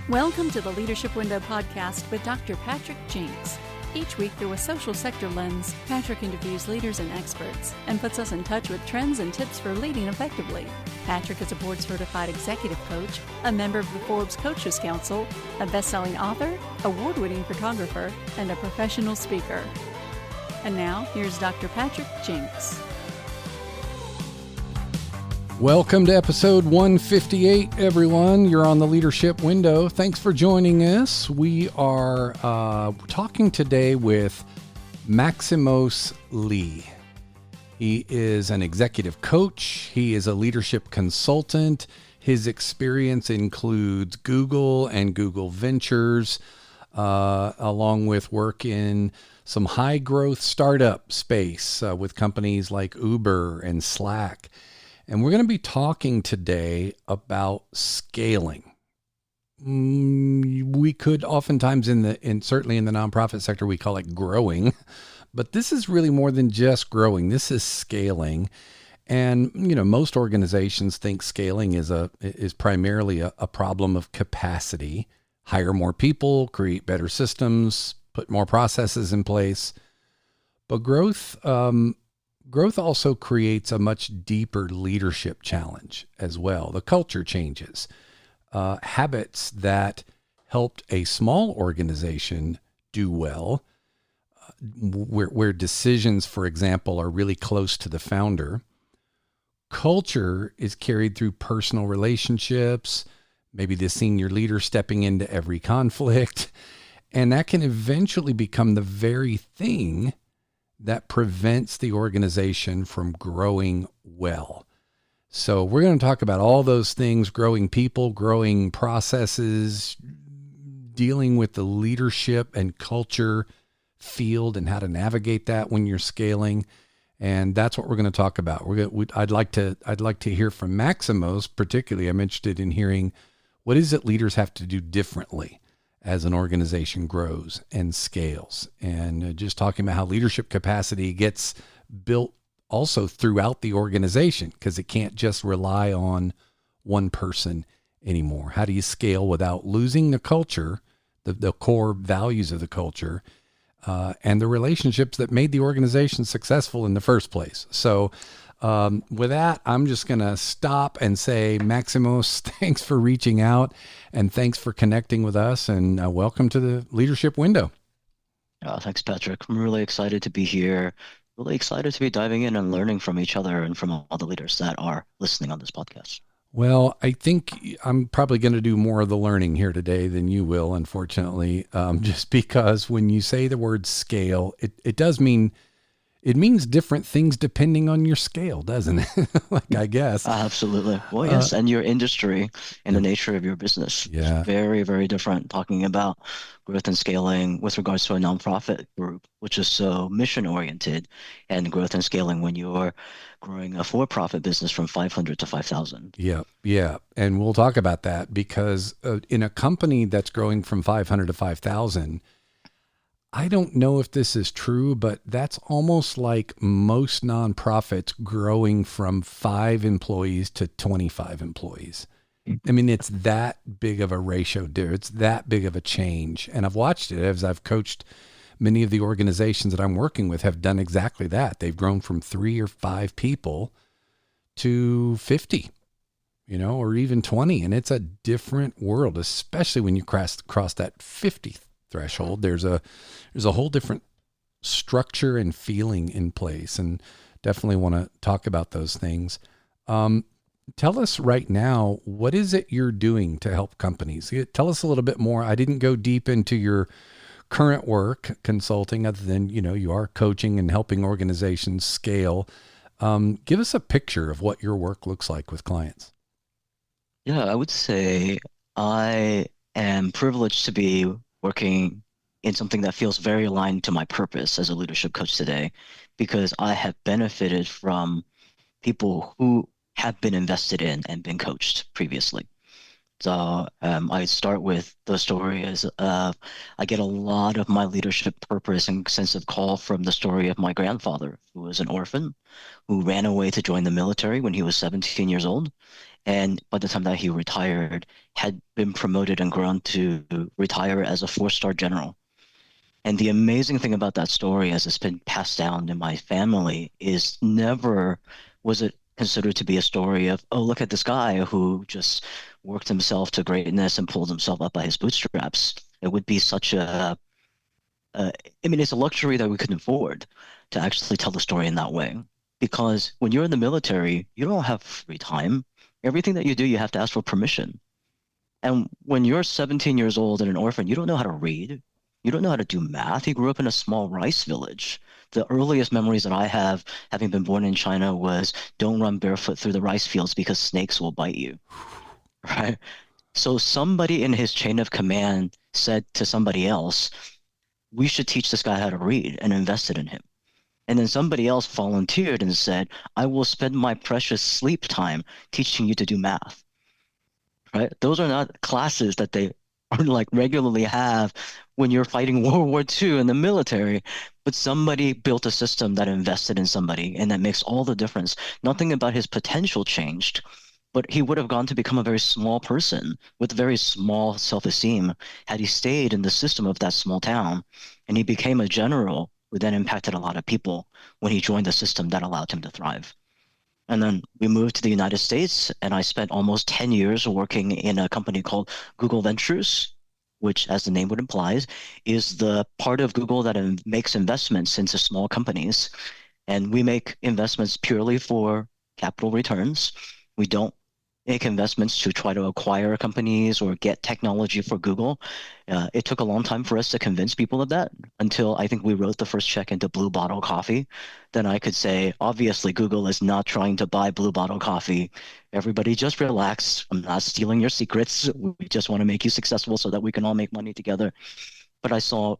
Welcome to the Leadership Window podcast with Dr. Patrick Jinks. Each week, through a social sector lens, Patrick interviews leaders and experts and puts us in touch with trends and tips for leading effectively. Patrick is a board-certified executive coach, a member of the Forbes Coaches Council, a best-selling author, award-winning photographer, and a professional speaker. And now, here's Dr. Patrick Jinks. Welcome to episode 158, everyone. You're on the Leadership Window. Thanks for joining us. We are talking today with Maximos Lih. He is an executive coach. He is a leadership consultant. His experience includes Google and Google Ventures, along with work in some high-growth startup space with companies like Uber and Slack. And we're going to be talking today about scaling. We could oftentimes certainly in the nonprofit sector, we call it growing, but this is really more than just growing. This is scaling. And, most organizations think scaling is primarily a problem of capacity. Hire more people, create better systems, put more processes in place. But growth also creates a much deeper leadership challenge as well. The culture changes. Habits that helped a small organization do well, where decisions, for example, are really close to the founder. Culture is carried through personal relationships, maybe the senior leader stepping into every conflict, and that can eventually become the very thing that prevents the organization from growing well. So we're going to talk about all those things: growing people, growing processes, dealing with the leadership and culture field and how to navigate that when you're scaling. And that's what we're going to talk about. I'd like to hear from Maximos. Particularly, I'm interested in hearing what is it leaders have to do differently as an organization grows and scales, and just talking about how leadership capacity gets built also throughout the organization, because it can't just rely on one person anymore. How do you scale without losing the culture, the core values of the culture, and the relationships that made the organization successful in the first place? So with that, I'm just going to stop and say, Maximos, thanks for reaching out and thanks for connecting with us, and welcome to the Leadership Window. Thanks, Patrick. I'm really excited to be here. Really excited to be diving in and learning from each other and from all the leaders that are listening on this podcast. Well, I think I'm probably going to do more of the learning here today than you will, unfortunately, just because when you say the word scale, it does mean, it means different things depending on your scale, doesn't it? I guess. Absolutely. Well, yes. And your industry and the nature of your business. Yeah. It's very, very different. Talking about growth and scaling with regards to a nonprofit group, which is so mission oriented, and growth and scaling when you're growing a for-profit business from 500 to 5,000. Yeah. And we'll talk about that, because in a company that's growing from 500 to 5,000, I don't know if this is true, but that's almost like most nonprofits growing from 5 employees to 25 employees. I mean, it's that big of a ratio, dear. It's that big of a change. And I've watched it as I've coached. Many of the organizations that I'm working with have done exactly that. They've grown from 3 or 5 people to 50, or even 20. And it's a different world, especially when you cross that 50 threshold. There's a whole different structure and feeling in place, and definitely want to talk about those things. Tell us right now, what is it you're doing to help companies? Tell us a little bit more. I didn't go deep into your current work consulting, other than, you are coaching and helping organizations scale. Give us a picture of what your work looks like with clients. Yeah, I would say I am privileged to be working in something that feels very aligned to my purpose as a leadership coach today, because I have benefited from people who have been invested in and been coached previously. I start with the story as I get a lot of my leadership purpose and sense of call from the story of my grandfather, who was an orphan, who ran away to join the military when he was 17 years old. And by the time that he retired, had been promoted and grown to retire as a four-star general. And the amazing thing about that story, as it's been passed down in my family, is never was it considered to be a story of, oh, look at this guy who just worked himself to greatness and pulled himself up by his bootstraps. It would be such I mean, it's a luxury that we couldn't afford to actually tell the story in that way. Because when you're in the military, you don't have free time. Everything that you do, you have to ask for permission. And when you're 17 years old and an orphan, you don't know how to read. You don't know how to do math. You grew up in a small rice village. The earliest memories that I have, having been born in China, was don't run barefoot through the rice fields because snakes will bite you, right? So somebody in his chain of command said to somebody else, we should teach this guy how to read, and invested in him. And then somebody else volunteered and said, I will spend my precious sleep time teaching you to do math, right? Those are not classes that they are like regularly have when you're fighting World War II in the military. But somebody built a system that invested in somebody, and that makes all the difference. Nothing about his potential changed, but he would have gone to become a very small person with very small self-esteem had he stayed in the system of that small town. And he became a general who then impacted a lot of people when he joined the system that allowed him to thrive. And then we moved to the United States, and I spent almost 10 years working in a company called Google Ventures, which, as the name would imply, is the part of Google that makes investments into small companies. And we make investments purely for capital returns. We don't make investments to try to acquire companies or get technology for Google. It took a long time for us to convince people of that until I think we wrote the first check into Blue Bottle Coffee. Then I could say, obviously, Google is not trying to buy Blue Bottle Coffee. Everybody just relax. I'm not stealing your secrets. We just want to make you successful so that we can all make money together. But I saw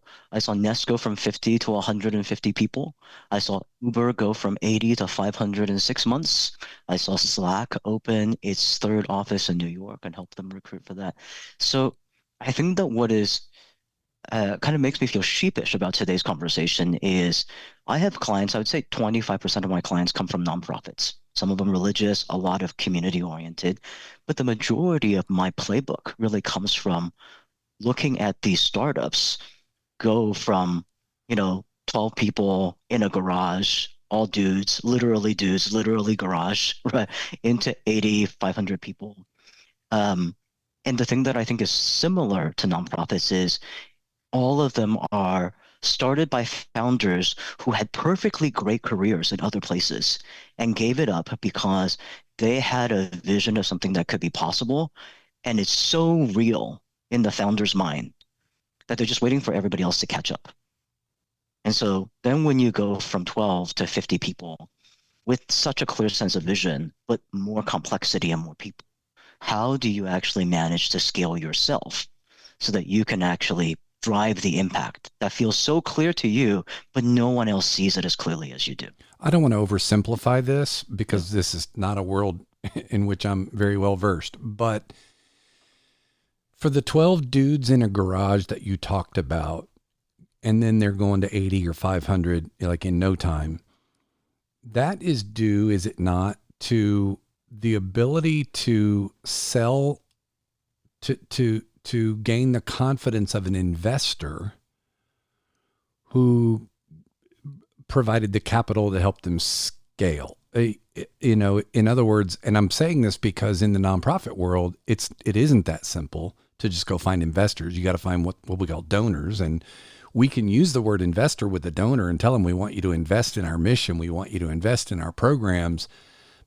Nest go from 50 to 150 people. I saw Uber go from 80 to 500 in 6 months. I saw Slack open its third office in New York and help them recruit for that. So I think that what is kind of makes me feel sheepish about today's conversation is I have clients, I would say 25% of my clients come from nonprofits. Some of them religious, a lot of community oriented, but the majority of my playbook really comes from looking at these startups go from, 12 people in a garage, all dudes, literally garage, right, into 80, 500 people. And the thing that I think is similar to nonprofits is all of them are started by founders who had perfectly great careers in other places and gave it up because they had a vision of something that could be possible. And it's so real in the founder's mind that they're just waiting for everybody else to catch up. And so then when you go from 12 to 50 people with such a clear sense of vision, but more complexity and more people, how do you actually manage to scale yourself so that you can actually drive the impact that feels so clear to you, but no one else sees it as clearly as you do? I don't want to oversimplify this because this is not a world in which I'm very well versed, but for the 12 dudes in a garage that you talked about, and then they're going to 80 or 500, like in no time, that is due, is it not, to the ability to sell, to gain the confidence of an investor who provided the capital to help them scale. In other words, and I'm saying this because in the nonprofit world, it isn't that simple to just go find investors. You got to find what we call donors. And we can use the word investor with a donor and tell them we want you to invest in our mission. We want you to invest in our programs,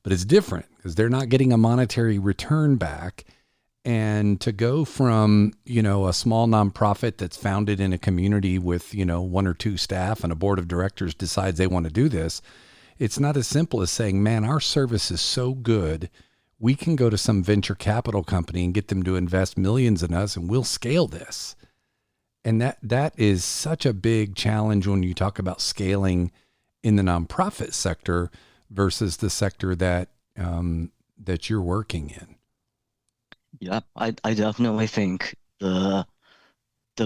but it's different because they're not getting a monetary return back. And to go from, a small nonprofit that's founded in a community with, one or two staff and a board of directors decides they want to do this, it's not as simple as saying, man, our service is so good, we can go to some venture capital company and get them to invest millions in us and we'll scale this. And that is such a big challenge when you talk about scaling in the nonprofit sector versus the sector that you're working in. Yeah, I definitely think the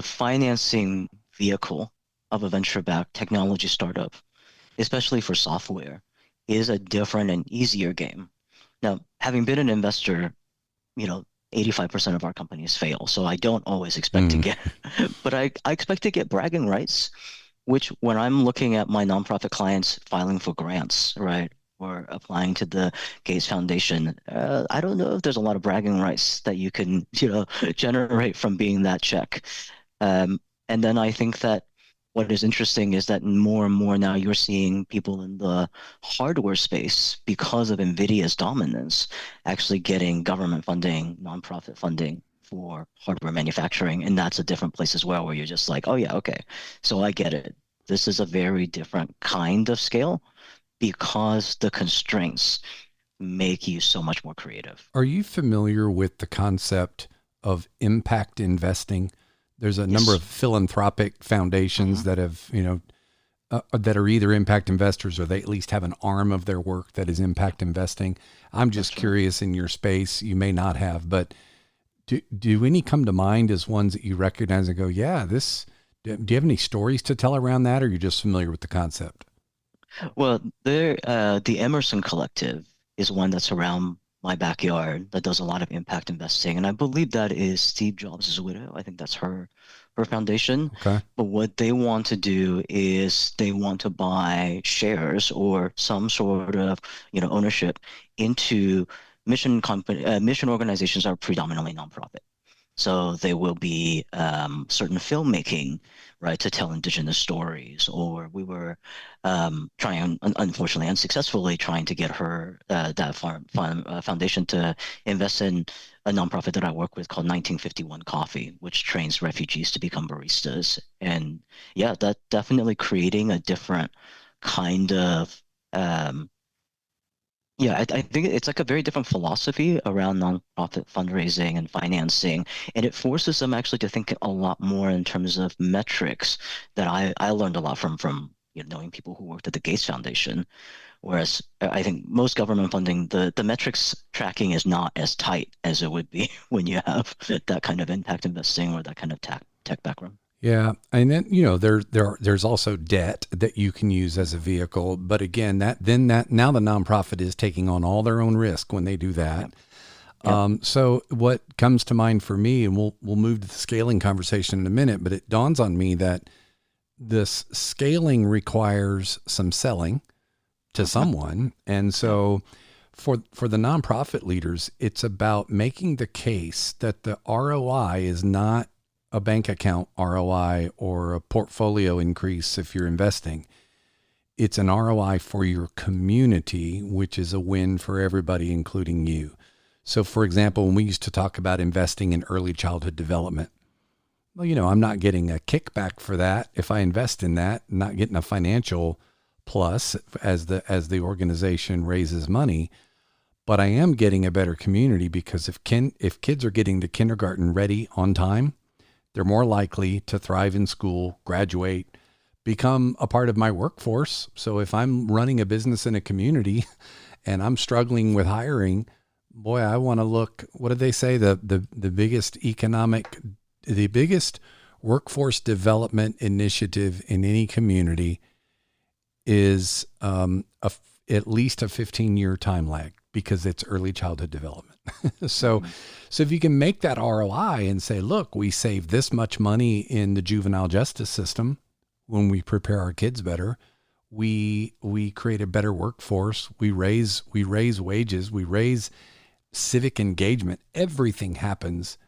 financing vehicle of a venture-backed technology startup, especially for software, is a different and easier game. Now, having been an investor, you know, 85% of our companies fail, so I don't always expect to Mm. get, but I expect to get bragging rights, which when I'm looking at my nonprofit clients filing for grants, right, or applying to the Gates Foundation, I don't know if there's a lot of bragging rights that you can, generate from being that check. Um, and then I think that what is interesting is that more and more now you're seeing people in the hardware space, because of NVIDIA's dominance, actually getting government funding, nonprofit funding for hardware manufacturing. And that's a different place as well, where you're just like, oh, yeah, okay. So I get it. This is a very different kind of scale because the constraints make you so much more creative. Are you familiar with the concept of impact investing? There's a number of Yes. philanthropic foundations Hmm. that have, that are either impact investors or they at least have an arm of their work that is Yeah, impact investing. I'm just that's right. curious in your space, you may not have, but do any come to mind as ones that you recognize and go, yeah, do you have any stories to tell around that or you're just familiar with the concept? Well, the Emerson Collective is one that's around my backyard that does a lot of impact investing, and I believe that is Steve Jobs' widow. I think that's her foundation. Okay. But what they want to do is they want to buy shares or some sort of, ownership into mission organizations that are predominantly nonprofit. So there will be certain filmmaking, right, to tell indigenous stories. Or we were trying, unfortunately, unsuccessfully, trying to get her foundation to invest in a nonprofit that I work with called 1951 Coffee, which trains refugees to become baristas. And yeah, that definitely creating a different kind of yeah, I think it's like a very different philosophy around nonprofit fundraising and financing, and it forces them actually to think a lot more in terms of metrics that I learned a lot from knowing people who worked at the Gates Foundation. Whereas I think most government funding, the metrics tracking is not as tight as it would be when you have that kind of impact investing or that kind of tech background. Yeah, and then there's also debt that you can use as a vehicle, but again, that now the nonprofit is taking on all their own risk when they do Yeah, that. yeah, So what comes to mind for me, and we'll move to the scaling conversation in a minute, but it dawns on me that this scaling requires some selling to uh-huh, someone, and yeah, so for the nonprofit leaders, it's about making the case that the ROI is not a bank account ROI or a portfolio increase if you're investing. It's an ROI for your community, which is a win for everybody, including you. So, for example, when we used to talk about investing in early childhood development, well, I'm not getting a kickback for that if I invest in that, not getting a financial plus as the organization raises money, but I am getting a better community because if kids are getting to kindergarten ready on time, they're more likely to thrive in school, graduate, become a part of my workforce. So if I'm running a business in a community and I'm struggling with hiring, boy, I want to look, what did they say? The biggest workforce development initiative in any community is at least a 15-year time lag because it's early childhood development. so, mhm, so if you can make that ROI and say, look, we save this much money in the juvenile justice system when we prepare our kids better, we create a better workforce, we raise wages, we raise civic engagement. Everything happens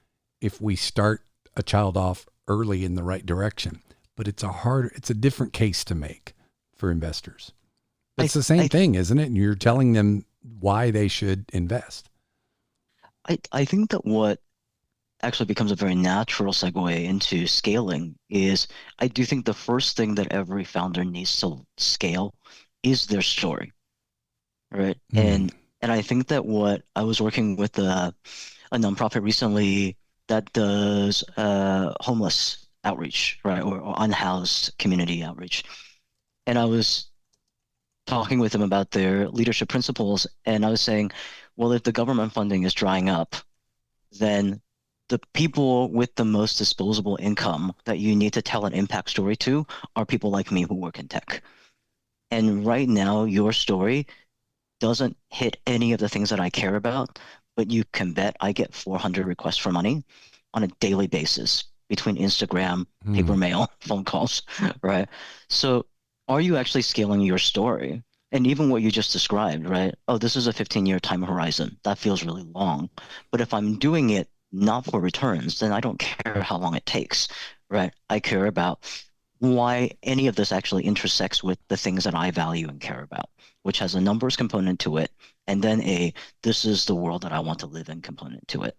if we start a child off early in the right direction. But it's a different case to make for investors. I It's the same I thing, isn't it? And you're telling them why they should invest. I think that what actually becomes a very natural segue into scaling is I do think the first thing that every founder needs to scale is their story, right? Mm. And I think that what I was working with a nonprofit recently that does homeless outreach, right, or unhoused community outreach, and I was talking with them about their leadership principles, and I was saying, well, if the government funding is drying up, then the people with the most disposable income that you need to tell an impact story to are people like me who work in tech. And right now, your story doesn't hit any of the things that I care about, but you can bet I get 400 requests for money on a daily basis between Instagram, paper mail, phone calls, right? So are you actually scaling your story? And even what you just described, right? Oh, this is a 15-year time horizon. That feels really long. But if I'm doing it not for returns, then I don't care how long it takes, right? I care about why any of this actually intersects with the things that I value and care about, which has a numbers component to it, and then this is the world that I want to live in component to it.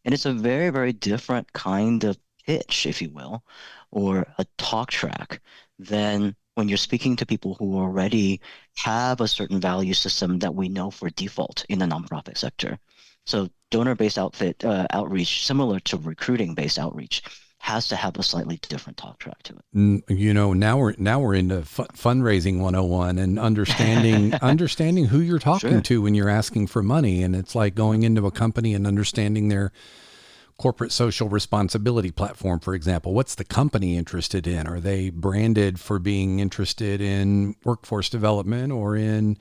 And it's a very, very different kind of pitch, if you will, or a talk track than when you're speaking to people who already have a certain value system that we know for default in the nonprofit sector. So donor-based outreach, similar to recruiting-based outreach, has to have a slightly different talk track to it. Now we're into fundraising 101 and understanding who you're talking to when you're asking for money. And it's like going into a company and understanding their corporate social responsibility platform, for example. What's the company interested in? Are they branded for being interested in workforce development or in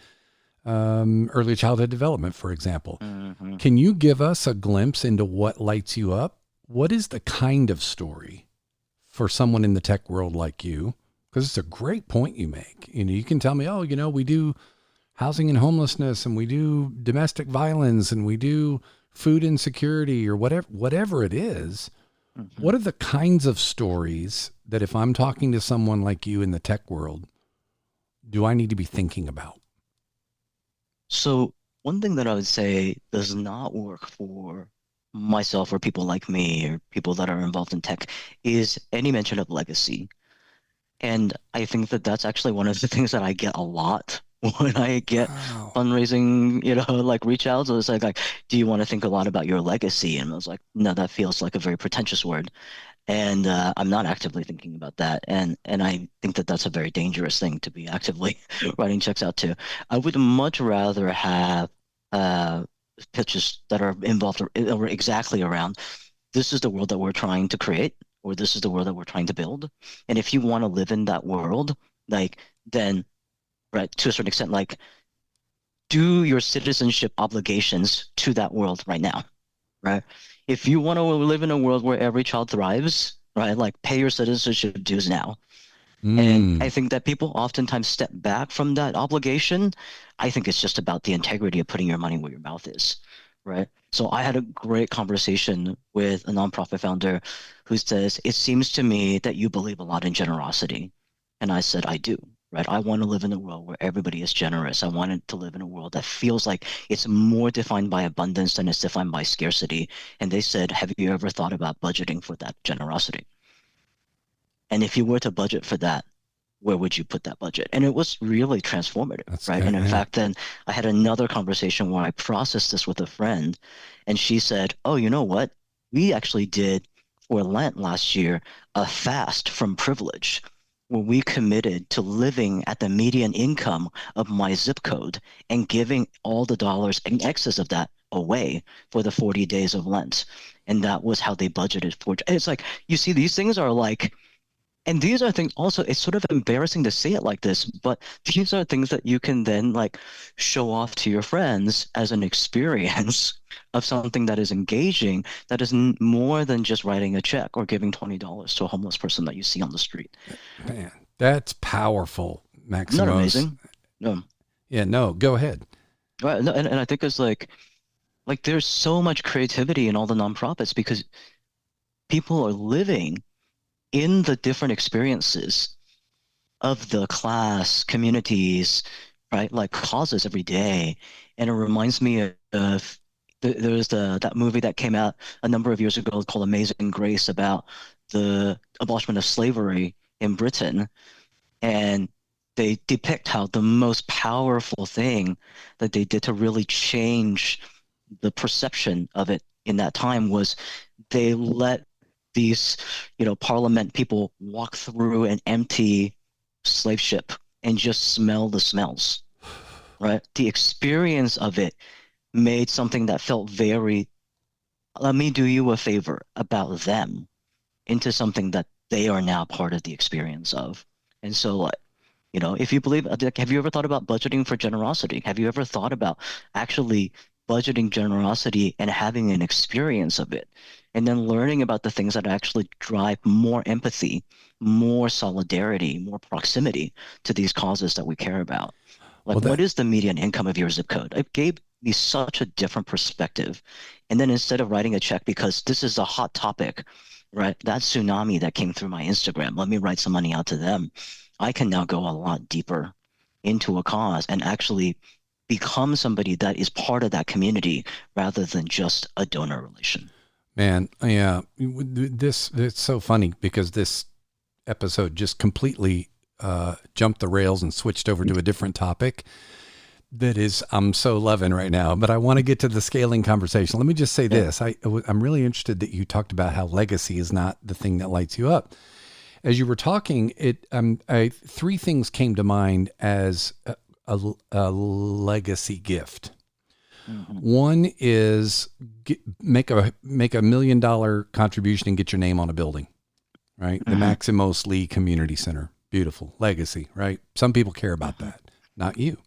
early childhood development, for example? Mm-hmm. Can you give us a glimpse into what lights you up? What is the kind of story for someone in the tech world like you? Because it's a great point you make. You can tell me, oh, we do housing and homelessness, and we do domestic violence, and we do food insecurity, or whatever it is. Mm-hmm. What are the kinds of stories that if I'm talking to someone like you in the tech world, do I need to be thinking about? So one thing that I would say does not work for myself or people like me or people that are involved in tech is any mention of legacy. And I think that that's actually one of the things that I get a lot when I get fundraising, like reach outs. It's like, do you want to think a lot about your legacy? And I was like, no, that feels like a very pretentious word. And I'm not actively thinking about that. And I think that that's a very dangerous thing to be actively writing checks out to. I would much rather have pitches that are involved or exactly around this is the world that we're trying to create, or this is the world that we're trying to build. And if you want to live in that world, then, right, to a certain extent, do your citizenship obligations to that world right now, right? If you want to live in a world where every child thrives, right, pay your citizenship dues now. And I think that people oftentimes step back from that obligation. I think it's just about the integrity of putting your money where your mouth is, right? So I had a great conversation with a nonprofit founder who says, it seems to me that you believe a lot in generosity. And I said, I do, right? I want to live in a world where everybody is generous. I want to live in a world that feels like it's more defined by abundance than it's defined by scarcity. And they said, have you ever thought about budgeting for that generosity? And if you were to budget for that, where would you put that budget? And it was really transformative, right? And in fact, then I had another conversation where I processed this with a friend, and she said, oh, you know what? We actually did for Lent last year a fast from privilege where we committed to living at the median income of my zip code and giving all the dollars in excess of that away for the 40 days of Lent. And that was how they budgeted for it. It's like, you see, these things are like, and these are things also, it's sort of embarrassing to say it like this, but these are things that you can then show off to your friends as an experience of something that is engaging, that is more than just writing a check or giving $20 to a homeless person that you see on the street. Man, that's powerful, Maximos. Not amazing? No. Yeah, no, go ahead. Right. And I think it's like there's so much creativity in all the nonprofits because people are living in the different experiences of the class, communities, right? Causes every day. And it reminds me of there's that movie that came out a number of years ago called Amazing Grace about the abolishment of slavery in Britain. And they depict how the most powerful thing that they did to really change the perception of it in that time was they let these, Parliament people walk through an empty slave ship and just smell the smells, right? The experience of it made something that felt very let me do you a favor about them into something that they are now part of the experience of. And so, like, if you believe, like, have you ever thought about budgeting for generosity? Have you ever thought about actually budgeting generosity and having an experience of it? And then learning about the things that actually drive more empathy, more solidarity, more proximity to these causes that we care about. Like, Well, what is the median income of your zip code? It gave me such a different perspective. And then instead of writing a check because this is a hot topic, right? That tsunami that came through my Instagram, let me write some money out to them. I can now go a lot deeper into a cause and actually become somebody that is part of that community rather than just a donor relation. man, yeah, it's so funny because this episode just completely jumped the rails and switched over to a different topic that is I'm so loving right now. But I want to get to the scaling conversation. Let me just say this. I'm really interested that you talked about how legacy is not the thing that lights you up. As you were talking, three things came to mind as a legacy gift. Mm-hmm. One is make a $1 million contribution and get your name on a building, right? Mm-hmm. The Maximos Lih Community Center. Beautiful legacy, right? Some people care about that, not you.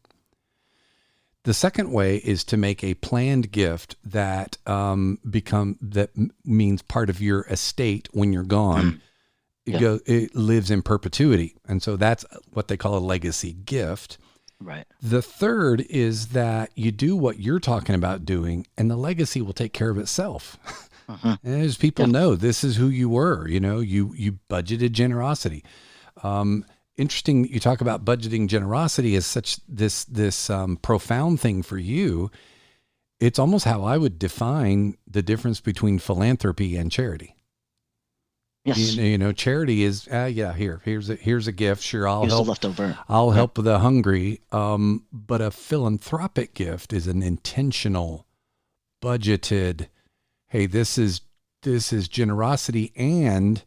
The second way is to make a planned gift that means part of your estate when you're gone. It lives in perpetuity, and so that's what they call a legacy gift. Right. The third is that you do what you're talking about doing, and the legacy will take care of itself. And as people know, this is who you were. You budgeted generosity. Interesting that you talk about budgeting generosity as such this profound thing for you. It's almost how I would define the difference between philanthropy and charity. Yes. Charity is here's a gift. Sure, I'll Here's help. the leftover. I'll help the hungry. But a philanthropic gift is an intentional, budgeted. Hey, this is generosity and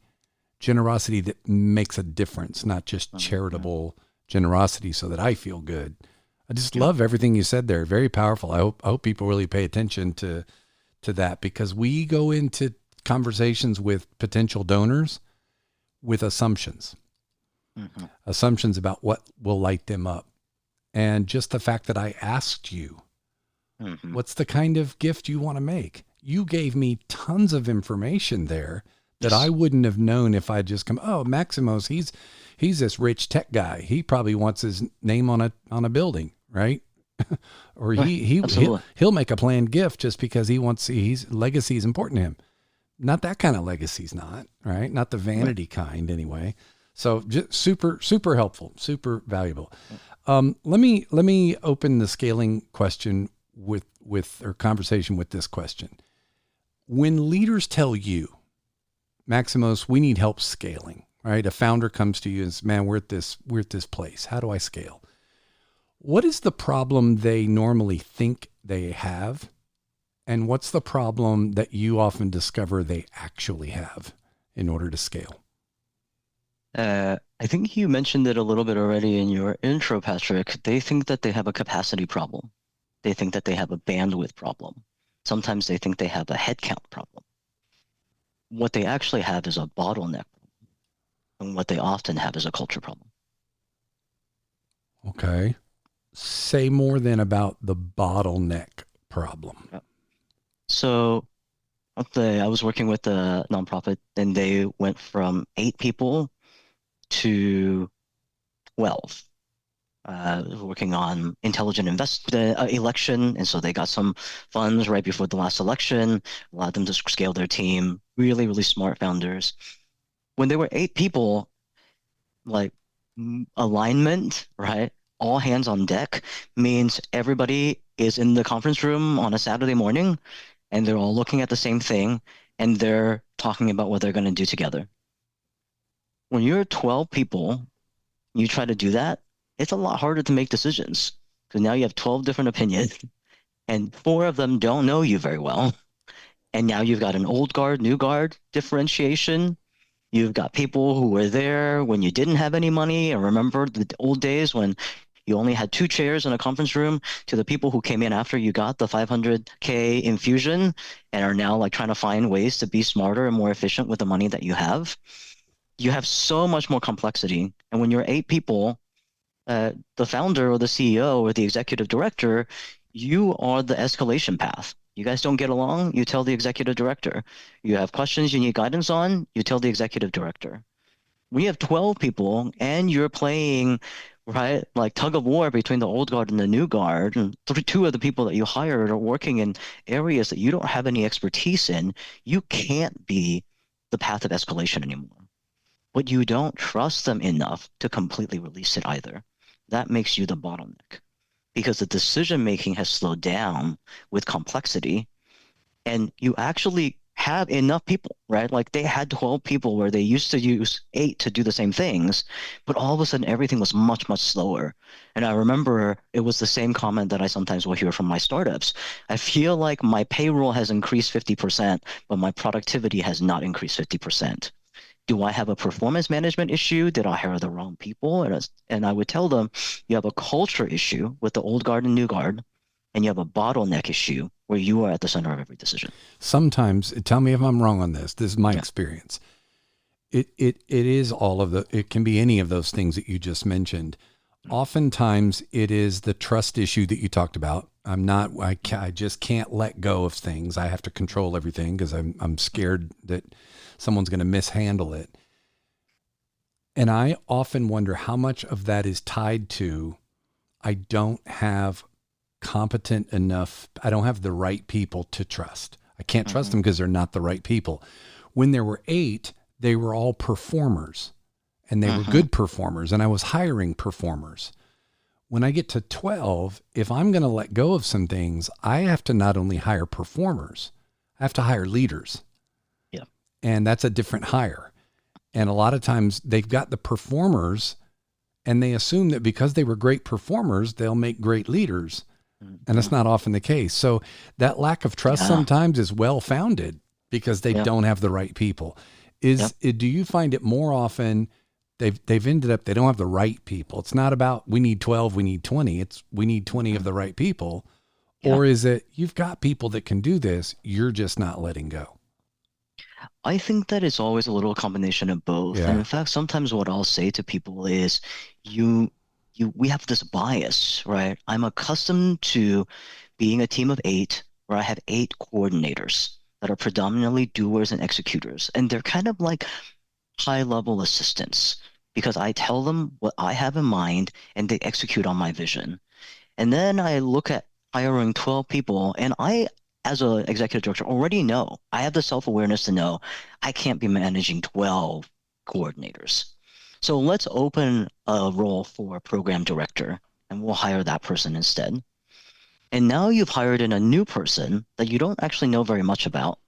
generosity that makes a difference, not just charitable generosity so that I feel good. I just love everything you said there. Very powerful. I hope people really pay attention to that, because we go into conversations with potential donors with assumptions, assumptions about what will light them up. And just the fact that I asked you, what's the kind of gift you want to make? You gave me tons of information there that I wouldn't have known if I'd just come, oh, Maximos, he's this rich tech guy. He probably wants his name on a building, right? Or he'll make a planned gift just because his legacy is important to him. Not that kind of legacy's not, right? Not the vanity kind anyway. So just super, super helpful, super valuable. Let me open the scaling question or conversation with this question. When leaders tell you, Maximos, we need help scaling, right? A founder comes to you and says, man, we're at this place. How do I scale? What is the problem they normally think they have? And what's the problem that you often discover they actually have in order to scale? I think you mentioned it a little bit already in your intro, Patrick. They think that they have a capacity problem. They think that they have a bandwidth problem. Sometimes they think they have a headcount problem. What they actually have is a bottleneck problem. And what they often have is a culture problem. Okay. Say more then about the bottleneck problem. So I was working with a nonprofit, and they went from 8 people to 12. Working on intelligent election, and so they got some funds right before the last election, allowed them to scale their team. Really, really smart founders. When there were 8 people, like alignment, right? All hands on deck means everybody is in the conference room on a Saturday morning, and they're all looking at the same thing, and they're talking about what they're going to do together. When you're 12 people, you try to do that, it's a lot harder to make decisions, because now you have 12 different opinions, and 4 of them don't know you very well. And now you've got an old guard, new guard differentiation. You've got people who were there when you didn't have any money and remember the old days when You only had 2 chairs in a conference room to the people who came in after you got the 500K infusion and are now like trying to find ways to be smarter and more efficient with the money that you have. You have so much more complexity. And when you're 8 people, the founder or the CEO or the executive director, you are the escalation path. You guys don't get along, you tell the executive director. You have questions you need guidance on, you tell the executive director. We have 12 people and you're playing, right, like tug of war between the old guard and the new guard. And 2 of the people that you hired are working in areas that you don't have any expertise in. You can't be the path of escalation anymore. But you don't trust them enough to completely release it either. That makes you the bottleneck because the decision making has slowed down with complexity, and you actually have enough people, right? Like they had 12 people where they used to use 8 to do the same things, but all of a sudden everything was much, much slower. And I remember it was the same comment that I sometimes will hear from my startups. I feel like my payroll has increased 50%, but my productivity has not increased 50%. Do I have a performance management issue? Did I hire the wrong people? And I would tell them, you have a culture issue with the old guard and new guard, and you have a bottleneck issue where you are at the center of every decision. Sometimes, tell me if I'm wrong on this. This is my experience. It is it can be any of those things that you just mentioned. Oftentimes it is the trust issue that you talked about. I just can't let go of things. I have to control everything because I'm scared that someone's going to mishandle it. And I often wonder how much of that is tied to, I don't have I don't have the right people to trust. I can't trust them because they're not the right people. When there were 8, they were all performers and they were good performers, and I was hiring performers. When I get to 12, if I'm going to let go of some things, I have to not only hire performers, I have to hire leaders. Yeah. And that's a different hire. And a lot of times they've got the performers and they assume that because they were great performers, they'll make great leaders. And that's not often the case. So that lack of trust sometimes is well-founded because they don't have the right people. Do you find it more often they've ended up, they don't have the right people? It's not about we need 12, we need 20. It's we need 20 of the right people. Yeah. Or is it you've got people that can do this, you're just not letting go? I think that it's always a little combination of both. Yeah. And in fact, sometimes what I'll say to people is we have this bias, right? I'm accustomed to being a team of 8 where I have 8 coordinators that are predominantly doers and executors. And they're kind of like high-level assistants because I tell them what I have in mind and they execute on my vision. And then I look at hiring 12 people, and I, as an executive director, already know, I have the self-awareness to know I can't be managing 12 coordinators. So let's open a role for a program director, and we'll hire that person instead. And now you've hired in a new person that you don't actually know very much about,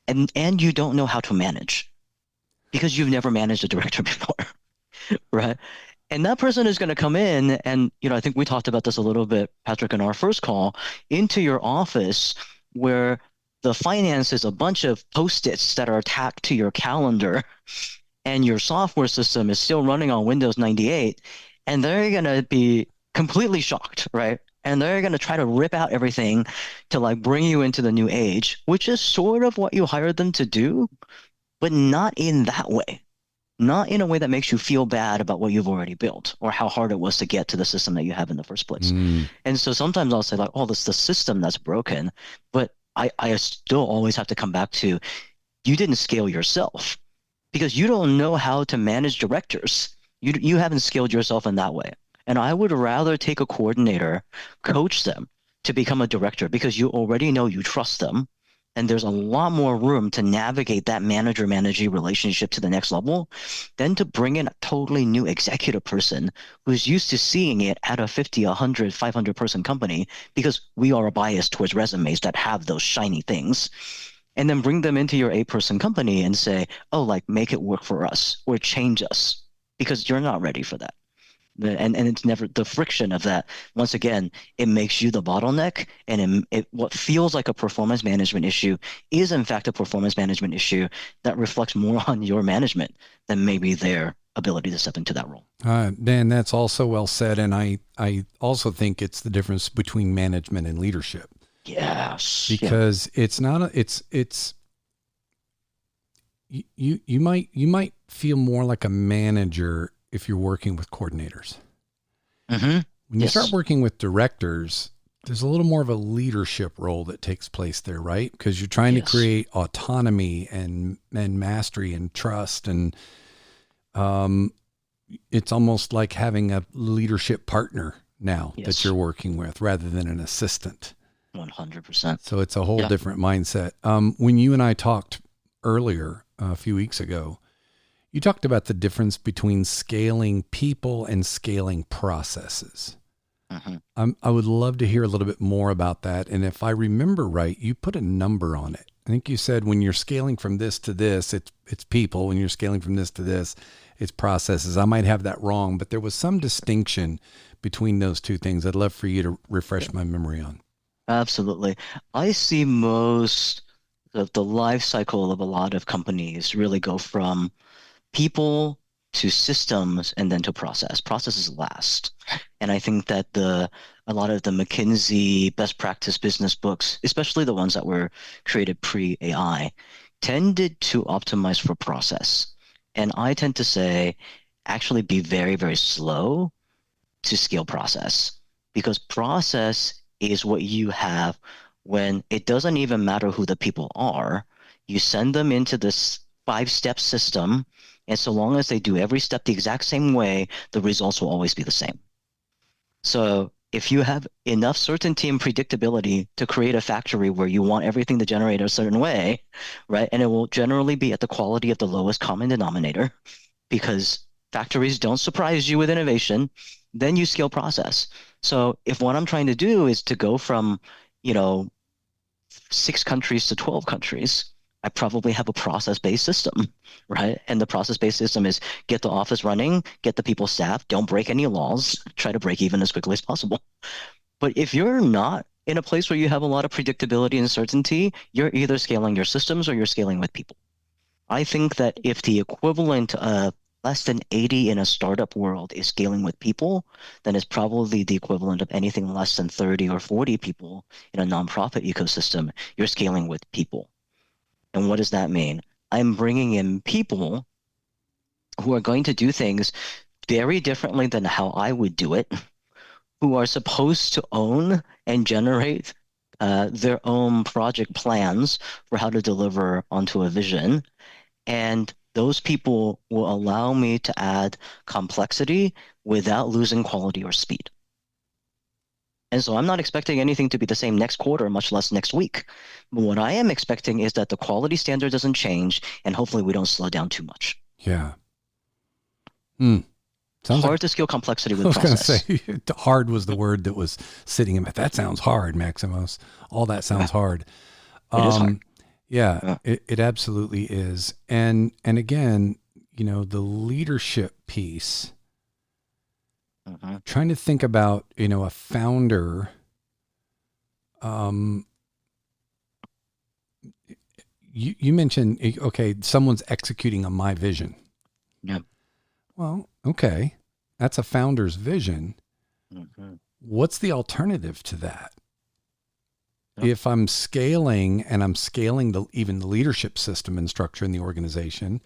and you don't know how to manage because you've never managed a director before, right? And that person is going to come in and, I think we talked about this a little bit, Patrick, in our first call, into your office where the finance is a bunch of Post-its that are tacked to your calendar and your software system is still running on Windows 98, and they're going to be completely shocked, right? And they're going to try to rip out everything to like bring you into the new age, which is sort of what you hired them to do, but not in that way. Not in a way that makes you feel bad about what you've already built or how hard it was to get to the system that you have in the first place. And so sometimes I'll say like, oh, this is the system that's broken, but I still always have to come back to, you didn't scale yourself because you don't know how to manage directors. You haven't scaled yourself in that way. And I would rather take a coordinator, coach them to become a director because you already know you trust them. And there's a lot more room to navigate that manager-managee relationship to the next level than to bring in a totally new executive person who's used to seeing it at a 50, 100, 500-person company because we are biased towards resumes that have those shiny things. And then bring them into your 8-person company and say, oh, like make it work for us or change us because you're not ready for that. And it's never the friction of that. Once again, it makes you the bottleneck, and what feels like a performance management issue is in fact a performance management issue that reflects more on your management than maybe their ability to step into that role. Dan, that's also well said. And I also think it's the difference between management and leadership. Yes. Because it's not you might feel more like a manager if you're working with coordinators. Mm-hmm. When you start working with directors, there's a little more of a leadership role that takes place there, right? Because you're trying to create autonomy and mastery and trust, and it's almost like having a leadership partner now that you're working with rather than an assistant. 100%. So it's a whole different mindset. When you and I talked earlier a few weeks ago, you talked about the difference between scaling people and scaling processes. Mm-hmm. I would love to hear a little bit more about that. And if I remember right, you put a number on it. I think you said when you're scaling from this to this, it's people. When you're scaling from this to this, it's processes. I might have that wrong, but there was some distinction between those two things. I'd love for you to refresh my memory on. Absolutely. I see most of the life cycle of a lot of companies really go from people to systems and then to process. Process is last. And I think that a lot of the McKinsey best practice business books, especially the ones that were created pre-AI, tended to optimize for process. And I tend to say, actually be very, very slow to scale process, because process is what you have when it doesn't even matter who the people are. You send them into this 5-step system, and so long as they do every step the exact same way, the results will always be the same. So if you have enough certainty and predictability to create a factory where you want everything to generate a certain way, right? And it will generally be at the quality of the lowest common denominator, because factories don't surprise you with innovation, then you scale process. So if what I'm trying to do is to go from, 6 countries to 12 countries, I probably have a process-based system, right? And the process-based system is get the office running, get the people staffed, don't break any laws, try to break even as quickly as possible. But if you're not in a place where you have a lot of predictability and certainty, you're either scaling your systems or you're scaling with people. I think that if the equivalent of less than 80 in a startup world is scaling with people, then it's probably the equivalent of anything less than 30 or 40 people in a nonprofit ecosystem. You're scaling with people. And what does that mean? I'm bringing in people who are going to do things very differently than how I would do it, who are supposed to own and generate their own project plans for how to deliver onto a vision. And those people will allow me to add complexity without losing quality or speed. And so I'm not expecting anything to be the same next quarter, much less next week. But what I am expecting is that the quality standard doesn't change, and hopefully we don't slow down too much. Yeah. Sounds hard to scale complexity with process. I was going to say, hard was the word that was sitting in my, that sounds hard, Maximos. All that sounds hard. It is hard. Yeah. It absolutely is. And again, the leadership piece, trying to think about, a founder, you mentioned, okay, someone's executing on my vision. Yeah. Well, okay. That's a founder's vision. What's the alternative to that? If I'm scaling and I'm scaling even the leadership system and structure in the organization,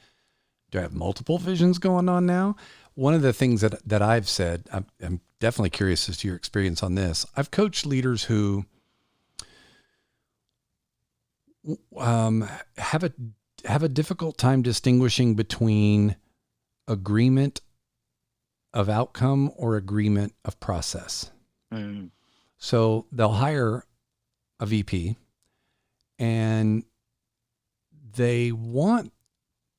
do I have multiple visions going on now? One of the things that I've said, I'm definitely curious as to your experience on this. I've coached leaders who have a difficult time distinguishing between agreement of outcome or agreement of process. So they'll hire a VP and they want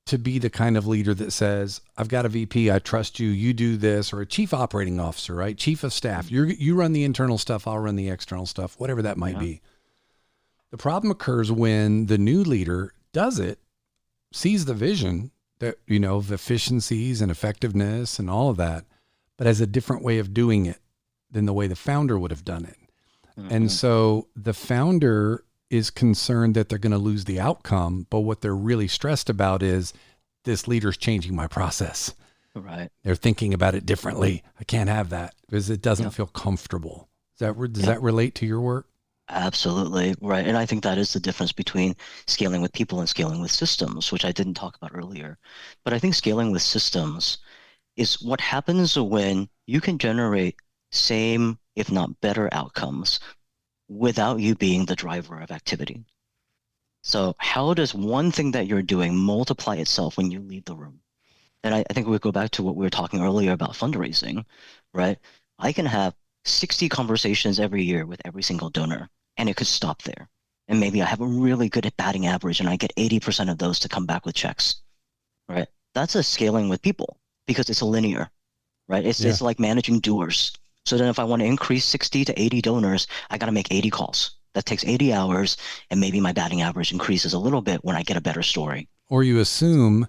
to be the kind of leader that says, I've got a VP, I trust you, you do this, or a chief operating officer, right? Chief of staff, you run the internal stuff, I'll run the external stuff, whatever that might be. The problem occurs when the new leader does it, sees the vision that, of efficiencies and effectiveness and all of that, but has a different way of doing it than the way the founder would have done it. And so the founder is concerned that they're going to lose the outcome, but what they're really stressed about is this leader's changing my process. Right. They're thinking about it differently. I can't have that because it doesn't Yeah. feel comfortable. Does Yeah. that relate to your work? Absolutely. Right. And I think that is the difference between scaling with people and scaling with systems, which I didn't talk about earlier. But I think scaling with systems is what happens when you can generate same, if not better outcomes without you being the driver of activity. So how does one thing that you're doing multiply itself when you leave the room? And I think we go back to what we were talking earlier about fundraising, right? I can have 60 conversations every year with every single donor, and it could stop there. And maybe I have a really good batting average and I get 80% of those to come back with checks, right? That's a scaling with people because it's a linear, right? It's like managing doers. So then if I want to increase 60 to 80 donors, I got to make 80 calls. That takes 80 hours, and maybe my batting average increases a little bit when I get a better story. Or you assume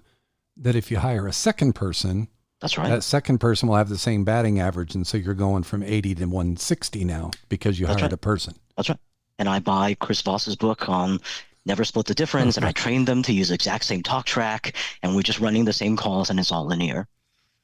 that if you hire a second person, That's right. that second person will have the same batting average. And so you're going from 80 to 160 now because you hired a person. That's right. And I buy Chris Voss's book on Never Split the Difference, and I train them to use the exact same talk track, and we're just running the same calls, and it's all linear.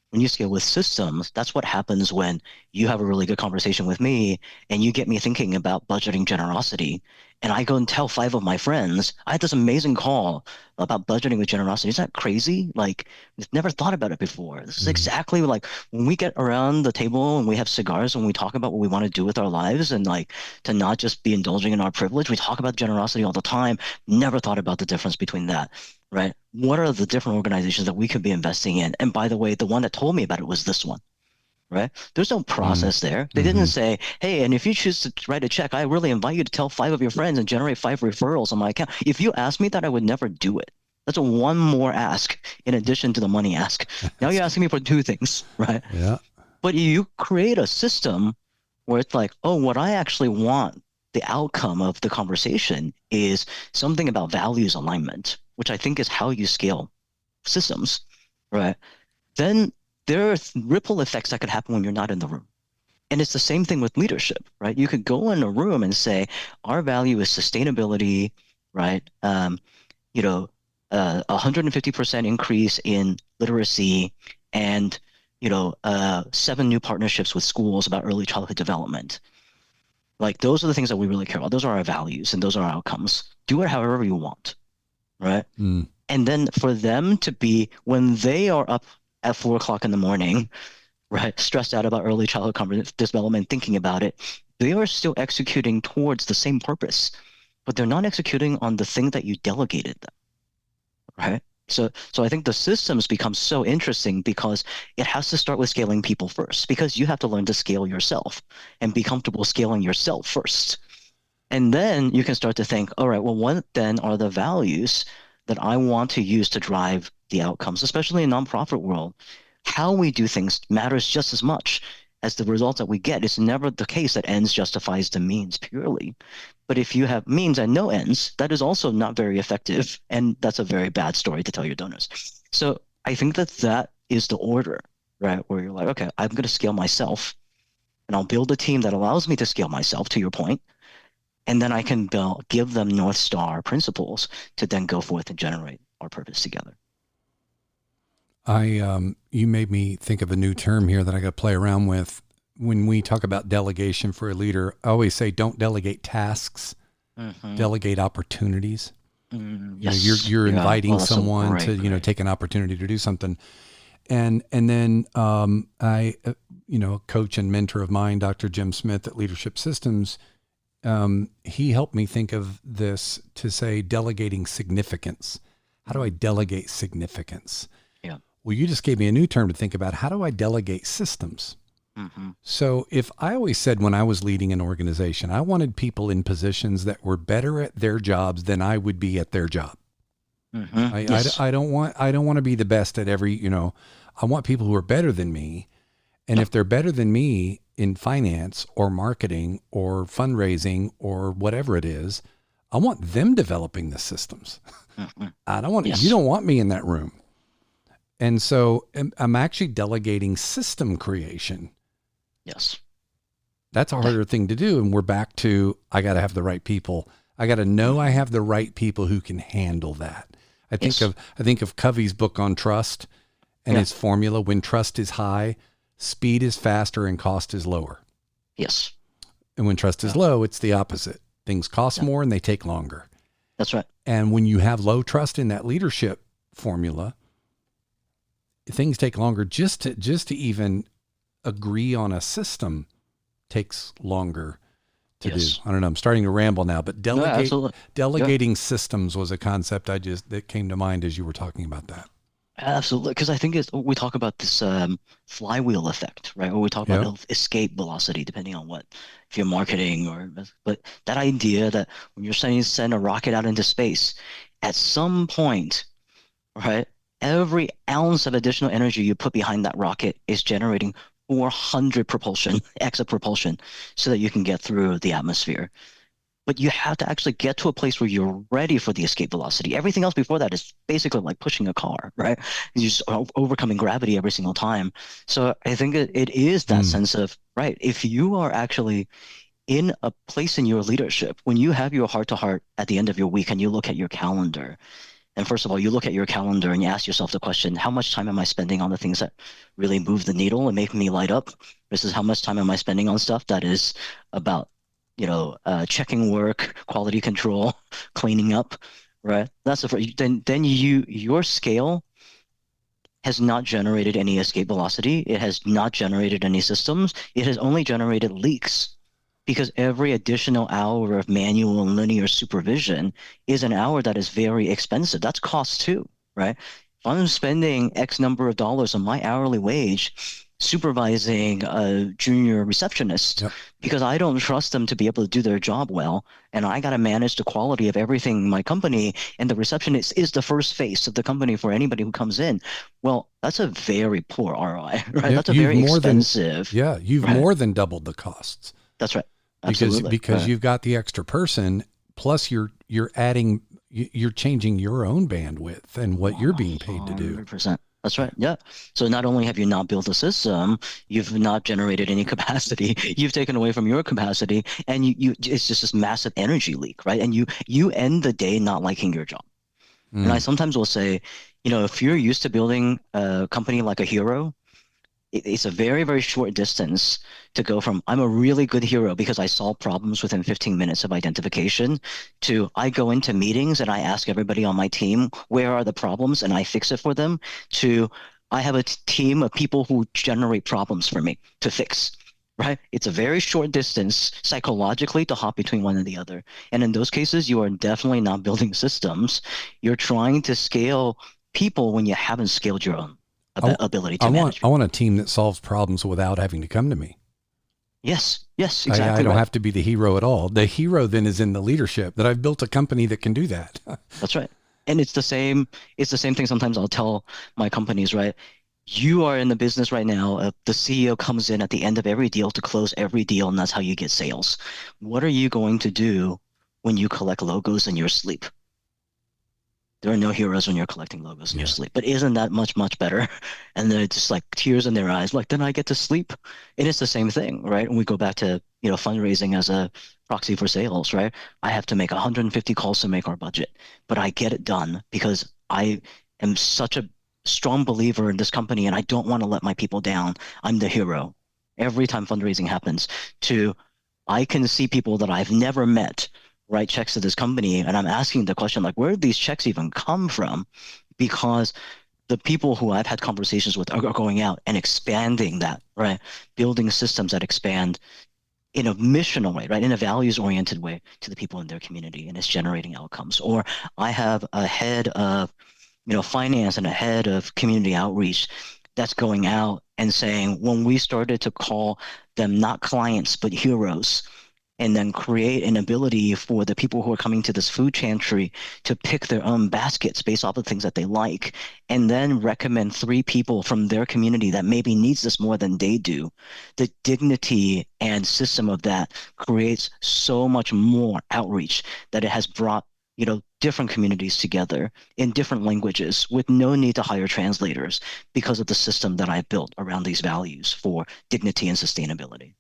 When you scale with systems, that's what happens when you have a really good conversation with me and you get me thinking about budgeting generosity. And I go and tell 5 of my friends, I had this amazing call about budgeting with generosity. Is that crazy? Like, I've never thought about it before. This is exactly like when we get around the table and we have cigars and we talk about what we want to do with our lives and like to not just be indulging in our privilege. We talk about generosity all the time. Never thought about the difference between that. Right? What are the different organizations that we could be investing in? And by the way, the one that told me about it was this one, right? There's no process there. They didn't say, hey, and if you choose to write a check, I really invite you to tell 5 of your friends and generate 5 referrals on my account. If you asked me that, I would never do it. That's a one more ask in addition to the money ask. Now you're asking me for 2 things, right? Yeah. But you create a system where it's like, oh, what I actually want, the outcome of the conversation is something about values alignment, which I think is how you scale systems, right? Then there are ripple effects that could happen when you're not in the room. And it's the same thing with leadership, right? You could go in a room and say, our value is sustainability, right? 150% increase in literacy and, 7 new partnerships with schools about early childhood development. Like those are the things that we really care about. Those are our values and those are our outcomes. Do it however you want, right? And then for them to be, when they are up at 4 o'clock in the morning, right, stressed out about early childhood development, thinking about it, they are still executing towards the same purpose, but they're not executing on the thing that you delegated them, right? So I think the systems become so interesting because it has to start with scaling people first, because you have to learn to scale yourself and be comfortable scaling yourself first. And then you can start to think, all right, well, what then are the values that I want to use to drive the outcomes, especially in nonprofit world? How we do things matters just as much as the results that we get. It's never the case that ends justifies the means purely. But if you have means and no ends, that is also not very effective. And that's a very bad story to tell your donors. So I think that is the order, right? Where you're like, okay, I'm going to scale myself and I'll build a team that allows me to scale myself, to your point. And then I can give them North Star principles to then go forth and generate our purpose together. You made me think of a new term here that I got to play around with. When we talk about delegation for a leader, I always say, don't delegate tasks, delegate opportunities. Yes. You're inviting someone to, take an opportunity to do something. And then, I, a coach and mentor of mine, Dr. Jim Smith at Leadership Systems, he helped me think of this to say delegating significance. How do I delegate significance? Yeah. Well, you just gave me a new term to think about. How do I delegate systems? So if I always said when I was leading an organization, I wanted people in positions that were better at their jobs than I would be at their job. Yes. I don't want to be the best at every, I want people who are better than me. And if they're better than me in finance or marketing or fundraising or whatever it is, I want them developing the systems. I don't want, you don't want me in that room. And so I'm actually delegating system creation. Yes. That's a harder thing to do. And we're back to, I got to have the right people. I got to know I have the right people who can handle that. I think of Covey's book on trust. And his formula, when trust is high, speed is faster and cost is lower. Yes. And when trust is low, it's the opposite. Things cost more and they take longer. That's right. And when you have low trust in that leadership formula, things take longer. Just to even agree on a system takes longer to do. I don't know. I'm starting to ramble now, but delegating systems was a concept that came to mind as you were talking about that. Absolutely, because I think we talk about this flywheel effect, right? Or we talk about escape velocity, depending on if you're marketing but that idea that when you're saying send a rocket out into space, at some point, right, every ounce of additional energy you put behind that rocket is generating 400 x of propulsion, so that you can get through the atmosphere. But you have to actually get to a place where you're ready for the escape velocity. Everything else before that is basically like pushing a car, right? You're just overcoming gravity every single time. So I think it is that sense of, right, if you are actually in a place in your leadership, when you have your heart-to-heart at the end of your week and you look at your calendar, and first of all, you look at your calendar and you ask yourself the question, how much time am I spending on the things that really move the needle and make me light up versus how much time am I spending on stuff that is about checking work, quality control, cleaning up, right? That's then your scale has not generated any escape velocity. It has not generated any systems. It has only generated leaks, because every additional hour of manual and linear supervision is an hour that is very expensive. That's cost too, right? If I'm spending X number of dollars on my hourly wage supervising a junior receptionist because I don't trust them to be able to do their job well, and I got to manage the quality of everything in my company, and the receptionist is the first face of the company for anybody who comes in, well, that's a very poor ROI, right? That's a very expensive. You've more than doubled the costs. That's right. Absolutely. Because you've got the extra person, plus you're changing your own bandwidth and what you're being paid to do. 100%. That's right. Yeah. So not only have you not built a system, you've not generated any capacity. You've taken away from your capacity, and it's just this massive energy leak, right? And you end the day not liking your job. And I sometimes will say, if you're used to building a company like a hero, it's a very, very short distance to go from I'm a really good hero because I solve problems within 15 minutes of identification to I go into meetings and I ask everybody on my team, where are the problems, and I fix it for them, to I have a team of people who generate problems for me to fix, right? It's a very short distance psychologically to hop between one and the other. And in those cases, you are definitely not building systems. You're trying to scale people when you haven't scaled your own ability to manage. I want a team that solves problems without having to come to me. Yes, exactly. I don't have to be the hero at all. The hero then is in the leadership, that I've built a company that can do that. That's right. And it's the same thing sometimes I'll tell my companies, right? You are in the business right now. The CEO comes in at the end of every deal to close every deal, and that's how you get sales. What are you going to do when you collect logos in your sleep? There are no heroes when you're collecting logos in your sleep. But isn't that much, much better? And they're just like tears in their eyes, like, then I get to sleep. And it's the same thing, right? And we go back to, fundraising as a proxy for sales, right? I have to make 150 calls to make our budget, but I get it done because I am such a strong believer in this company and I don't want to let my people down. I'm the hero. Every time fundraising happens, I can see people that I've never met write checks to this company, and I'm asking the question, like, where did these checks even come from? Because the people who I've had conversations with are going out and expanding that, right? Building systems that expand in a missional way, right? In a values-oriented way to the people in their community, and it's generating outcomes. Or I have a head of, finance and a head of community outreach that's going out and saying, when we started to call them not clients, but heroes, and then create an ability for the people who are coming to this food chantry to pick their own baskets based off of things that they like, and then recommend 3 people from their community that maybe needs this more than they do. The dignity and system of that creates so much more outreach that it has brought, different communities together in different languages with no need to hire translators because of the system that I've built around these values for dignity and sustainability.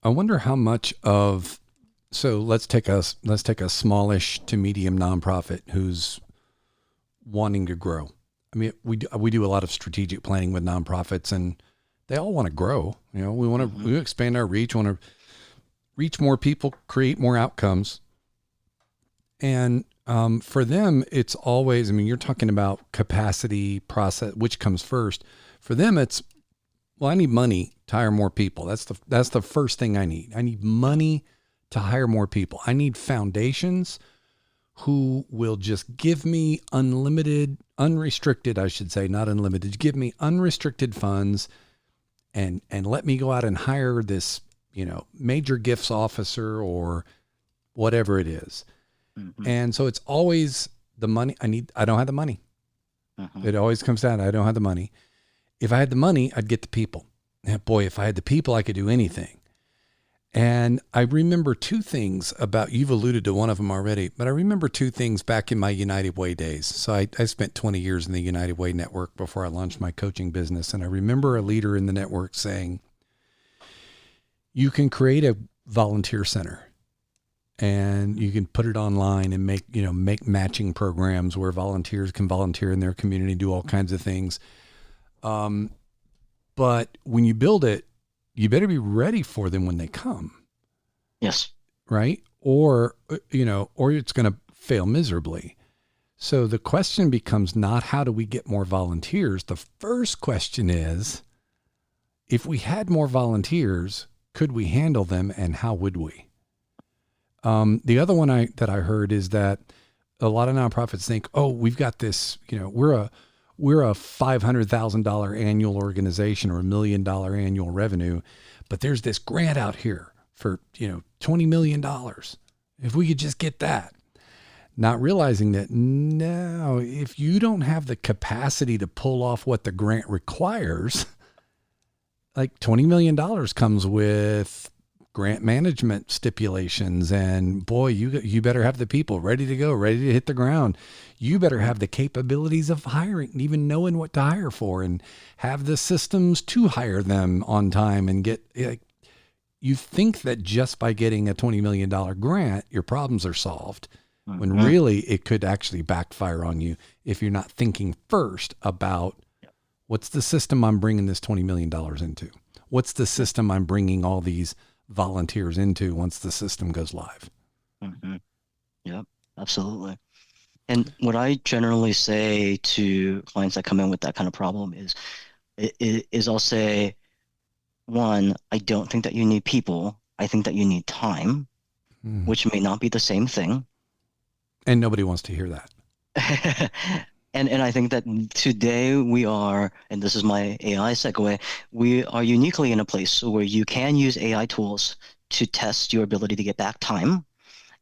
I wonder how much so let's take a smallish to medium nonprofit who's wanting to grow. I mean, we do a lot of strategic planning with nonprofits, and they all want to grow. You know, we want to expand our reach, want to reach more people, create more outcomes. And for them, it's always, I mean, you're talking about capacity, process, which comes first. For them, it's, well, I need money to hire more people. That's the first thing I need. I need money to hire more people. I need foundations who will just give me unrestricted, I should say, not unlimited, give me unrestricted funds and let me go out and hire this, you know, major gifts officer or whatever it is. Mm-hmm. And so it's always the money I don't have the money. Uh-huh. It always comes down to, I don't have the money. If I had the money, I'd get the people. And boy, if I had the people, I could do anything. And I remember two things about, you've alluded to one of them already, but I remember two things back in my United Way days. So I spent 20 years in the United Way network before I launched my coaching business. And I remember a leader in the network saying, you can create a volunteer center and you can put it online and make matching programs where volunteers can volunteer in their community, do all kinds of things. But when you build it, you better be ready for them when they come. Yes. Right. Or it's going to fail miserably. So the question becomes not how do we get more volunteers? The first question is, if we had more volunteers, could we handle them and how would we? The other one that I heard is that a lot of nonprofits think, oh, we've got this, we're a $500,000 annual organization or $1 million annual revenue, but there's this grant out here for, $20 million. If we could just get that, not realizing that no, if you don't have the capacity to pull off what the grant requires, like $20 million comes with grant management stipulations, and boy, you better have the people ready to go, ready to hit the ground. You better have the capabilities of hiring, even knowing what to hire for, and have the systems to hire them on time and get, you think that just by getting a $20 million grant, your problems are solved, when really it could actually backfire on you if you're not thinking first about what's the system I'm bringing this $20 million into? What's the system I'm bringing all these volunteers into once the system goes live? Mm-hmm. Yep, absolutely. And what I generally say to clients that come in with that kind of problem is I'll say, one, I don't think that you need people. I think that you need time, which may not be the same thing. And nobody wants to hear that. And I think that today we are, and this is my AI segue, we are uniquely in a place where you can use AI tools to test your ability to get back time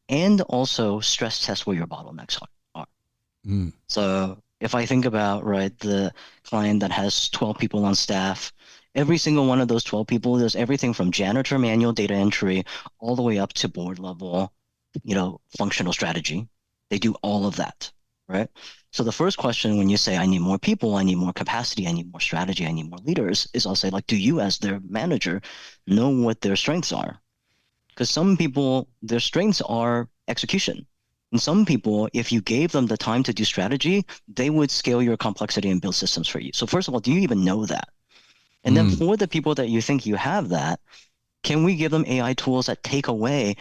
and also stress test where your bottlenecks are. So if I think about, the client that has 12 people on staff, every single one of those 12 people does everything from janitor manual data entry all the way up to board level, functional strategy. They do all of that, right? So the first question when you say, I need more people, I need more capacity, I need more strategy, I need more leaders, is I'll say, do you as their manager know what their strengths are? Because some people, their strengths are execution. And some people, if you gave them the time to do strategy, they would scale your complexity and build systems for you. So first of all, do you even know that? And then for the people that you think you have that, can we give them AI tools that take away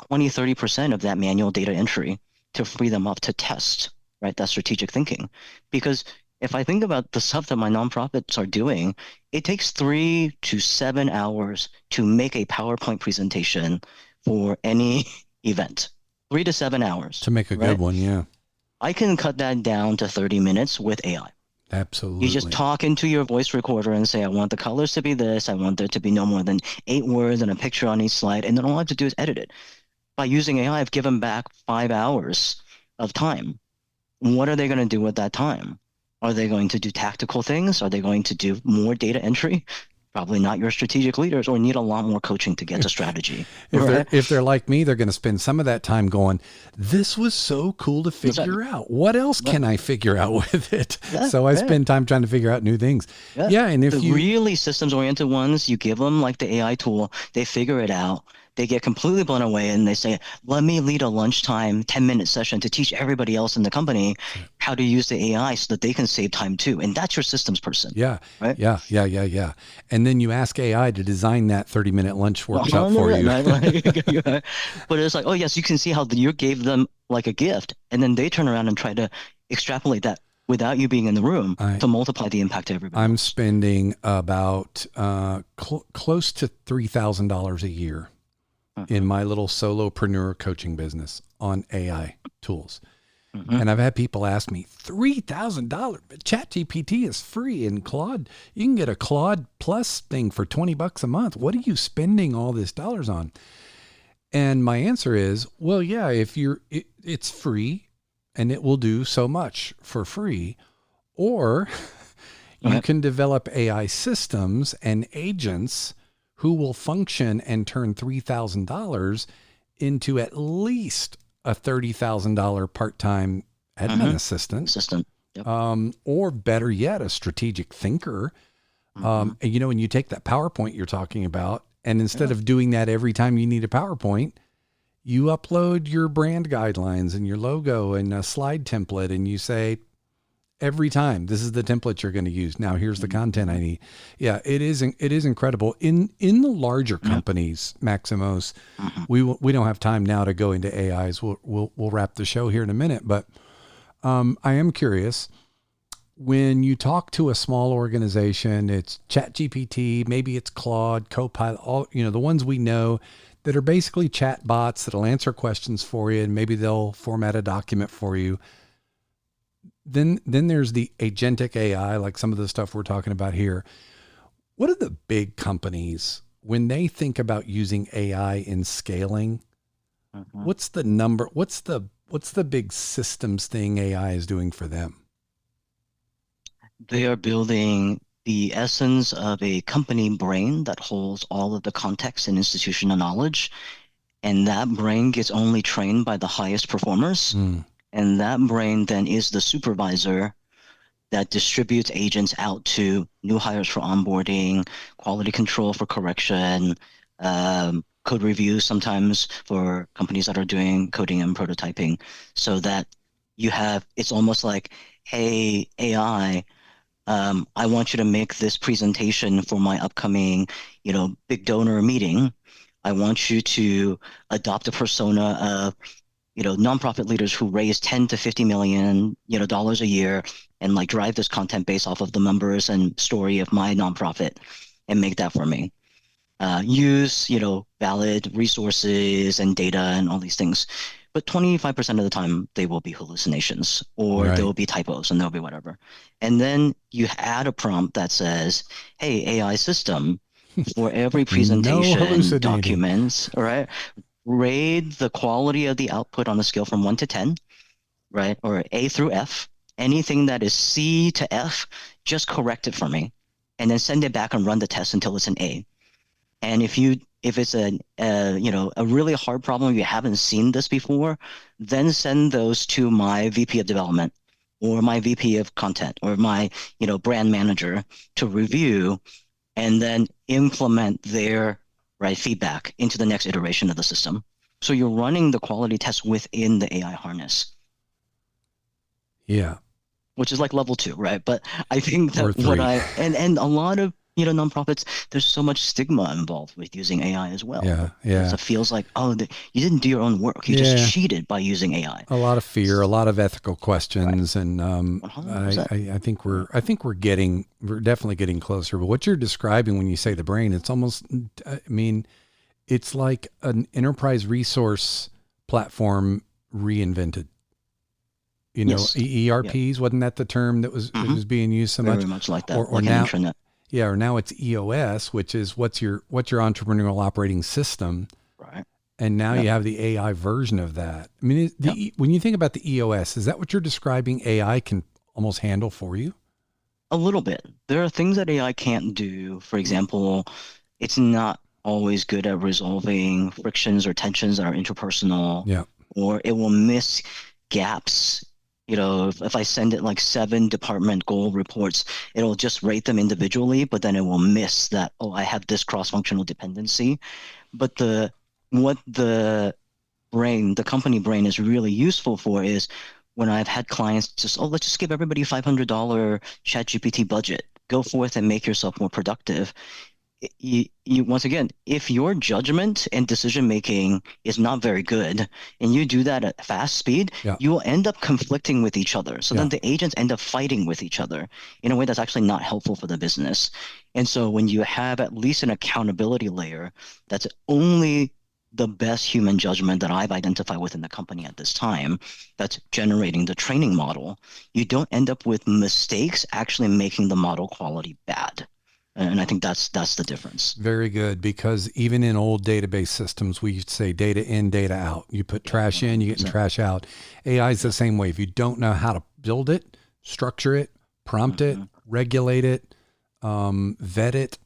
20, 30% of that manual data entry to free them up to test, right? That strategic thinking. Because if I think about the stuff that my nonprofits are doing, it takes 3 to 7 hours to make a PowerPoint presentation for any event. 3 to 7 hours. To make a good one, yeah. I can cut that down to 30 minutes with AI. Absolutely. You just talk into your voice recorder and say, I want the colors to be this. I want there to be no more than 8 words and a picture on each slide. And then all I have to do is edit it. By using AI, I've given back 5 hours of time. What are they going to do with that time? Are they going to do tactical things? Are they going to do more data entry? Probably not your strategic leaders, or need a lot more coaching to get to strategy. If they're like me, they're going to spend some of that time going, this was so cool to figure out. What else can I figure out with it? So I spend time trying to figure out new things. Yeah. And if the really systems-oriented ones, you give them like the AI tool, they figure it out. they get completely blown away and they say, let me lead a lunchtime 10-minute session to teach everybody else in the company how to use the AI so that they can save time too. And that's your systems person. Yeah. Right? Yeah. And then you ask AI to design that 30-minute lunch workshop for you. Right? But it's like, oh yes, you can see how you gave them like a gift, and then they turn around and try to extrapolate that without you being in the room to multiply the impact to everybody I'm else. spending about close to $3,000 a year in my little solopreneur coaching business on AI tools. And I've had people ask me, $3,000, but ChatGPT is free, and Claude, you can get a Claude Plus thing for $20 a month. What are you spending all this dollars on? And my answer is, well, yeah, if it's free and it will do so much for free, or you can develop AI systems and agents who will function and turn $3,000 into at least a $30,000 part-time admin assistant. Yep. Or better yet, a strategic thinker. And, when you take that PowerPoint you're talking about, and instead of doing that every time you need a PowerPoint, you upload your brand guidelines and your logo and a slide template, and you say, every time, this is the template you're going to use. Now here's the content I need. Yeah, it is incredible. In the larger companies, Maximos, we don't have time now to go into AIs. We'll wrap the show here in a minute, but I am curious. When you talk to a small organization, it's ChatGPT, maybe it's Claude, Copilot, all the ones we know that are basically chat bots that'll answer questions for you, and maybe they'll format a document for you. Then there's the agentic AI, like some of the stuff we're talking about here. What are the big companies, when they think about using AI in scaling, what's the number? What's the big systems thing AI is doing for them? They are building the essence of a company brain that holds all of the context and institutional knowledge. And that brain gets only trained by the highest performers. And that brain then is the supervisor that distributes agents out to new hires for onboarding, quality control for correction, code review sometimes for companies that are doing coding and prototyping, so that it's almost like, hey, AI, I want you to make this presentation for my upcoming, big donor meeting. I want you to adopt a persona of nonprofit leaders who raise 10 to 50 million, dollars a year, and like drive this content based off of the numbers and story of my nonprofit, and make that for me. Use, valid resources and data and all these things. But 25% of the time, they will be hallucinations, or there will be typos, and there'll be whatever. And then you add a prompt that says, hey, AI system, for every presentation, documents, right? Rate the quality of the output on a scale from 1 to 10, right? Or A through F. Anything that is C to F, just correct it for me, and then send it back and run the test until it's an A. And if it's a really hard problem, you haven't seen this before, then send those to my VP of development or my VP of content or my brand manager to review, and then implement their feedback into the next iteration of the system. So you're running the quality test within the AI harness. Yeah. Which is like level 2, right? But I think that and a lot of nonprofits, there's so much stigma involved with using AI as well. Yeah. So it feels like, you didn't do your own work. You just cheated by using AI. A lot of fear, a lot of ethical questions, and I think we're definitely getting closer. But what you're describing when you say the brain, it's almost, it's like an enterprise resource platform reinvented. Yes. ERPs, wasn't that the term that was being used so much? Very much like that. Or like now, an intranet. Yeah, or now it's EOS, which is what's your entrepreneurial operating system. Right. And now you have the AI version of that. I mean, when you think about the EOS, is that what you're describing AI can almost handle for you? A little bit. There are things that AI can't do. For example, it's not always good at resolving frictions or tensions that are interpersonal. Yeah. Or it will miss gaps. If I send it like 7 department goal reports, it'll just rate them individually, but then it will miss that, I have this cross-functional dependency. But the what the company brain is really useful for is when I've had clients just, oh, let's just give everybody a $500 ChatGPT budget. Go forth and make yourself more productive. You once again, if your judgment and decision making is not very good, and you do that at fast speed, Yeah. you will end up conflicting with each other. So then Yeah. the agents end up fighting with each other in a way that's actually not helpful for the business. And so when you have at least an accountability layer that's only the best human judgment that I've identified within the company at this time, that's generating the training model, you don't end up with mistakes actually making the model quality bad. And I think that's the difference. Very good, because even in old database systems, we used to say data in, data out. You put trash in, you get trash out. AI is the same way. If you don't know how to build it, structure it, prompt it, regulate it, vet it,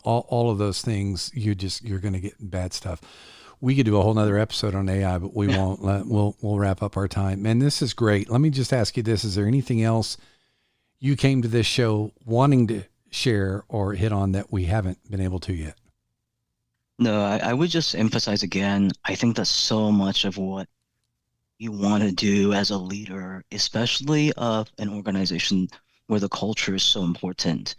all of those things, you're going to get bad stuff. We could do a whole nother episode on AI, but we won't. We'll wrap up our time. Man, this is great. Let me just ask you this. Is there anything else you came to this show wanting to share or hit on that we haven't been able to yet? No, I would just emphasize again, I think that so much of what you want to do as a leader, especially of an organization where the culture is so important,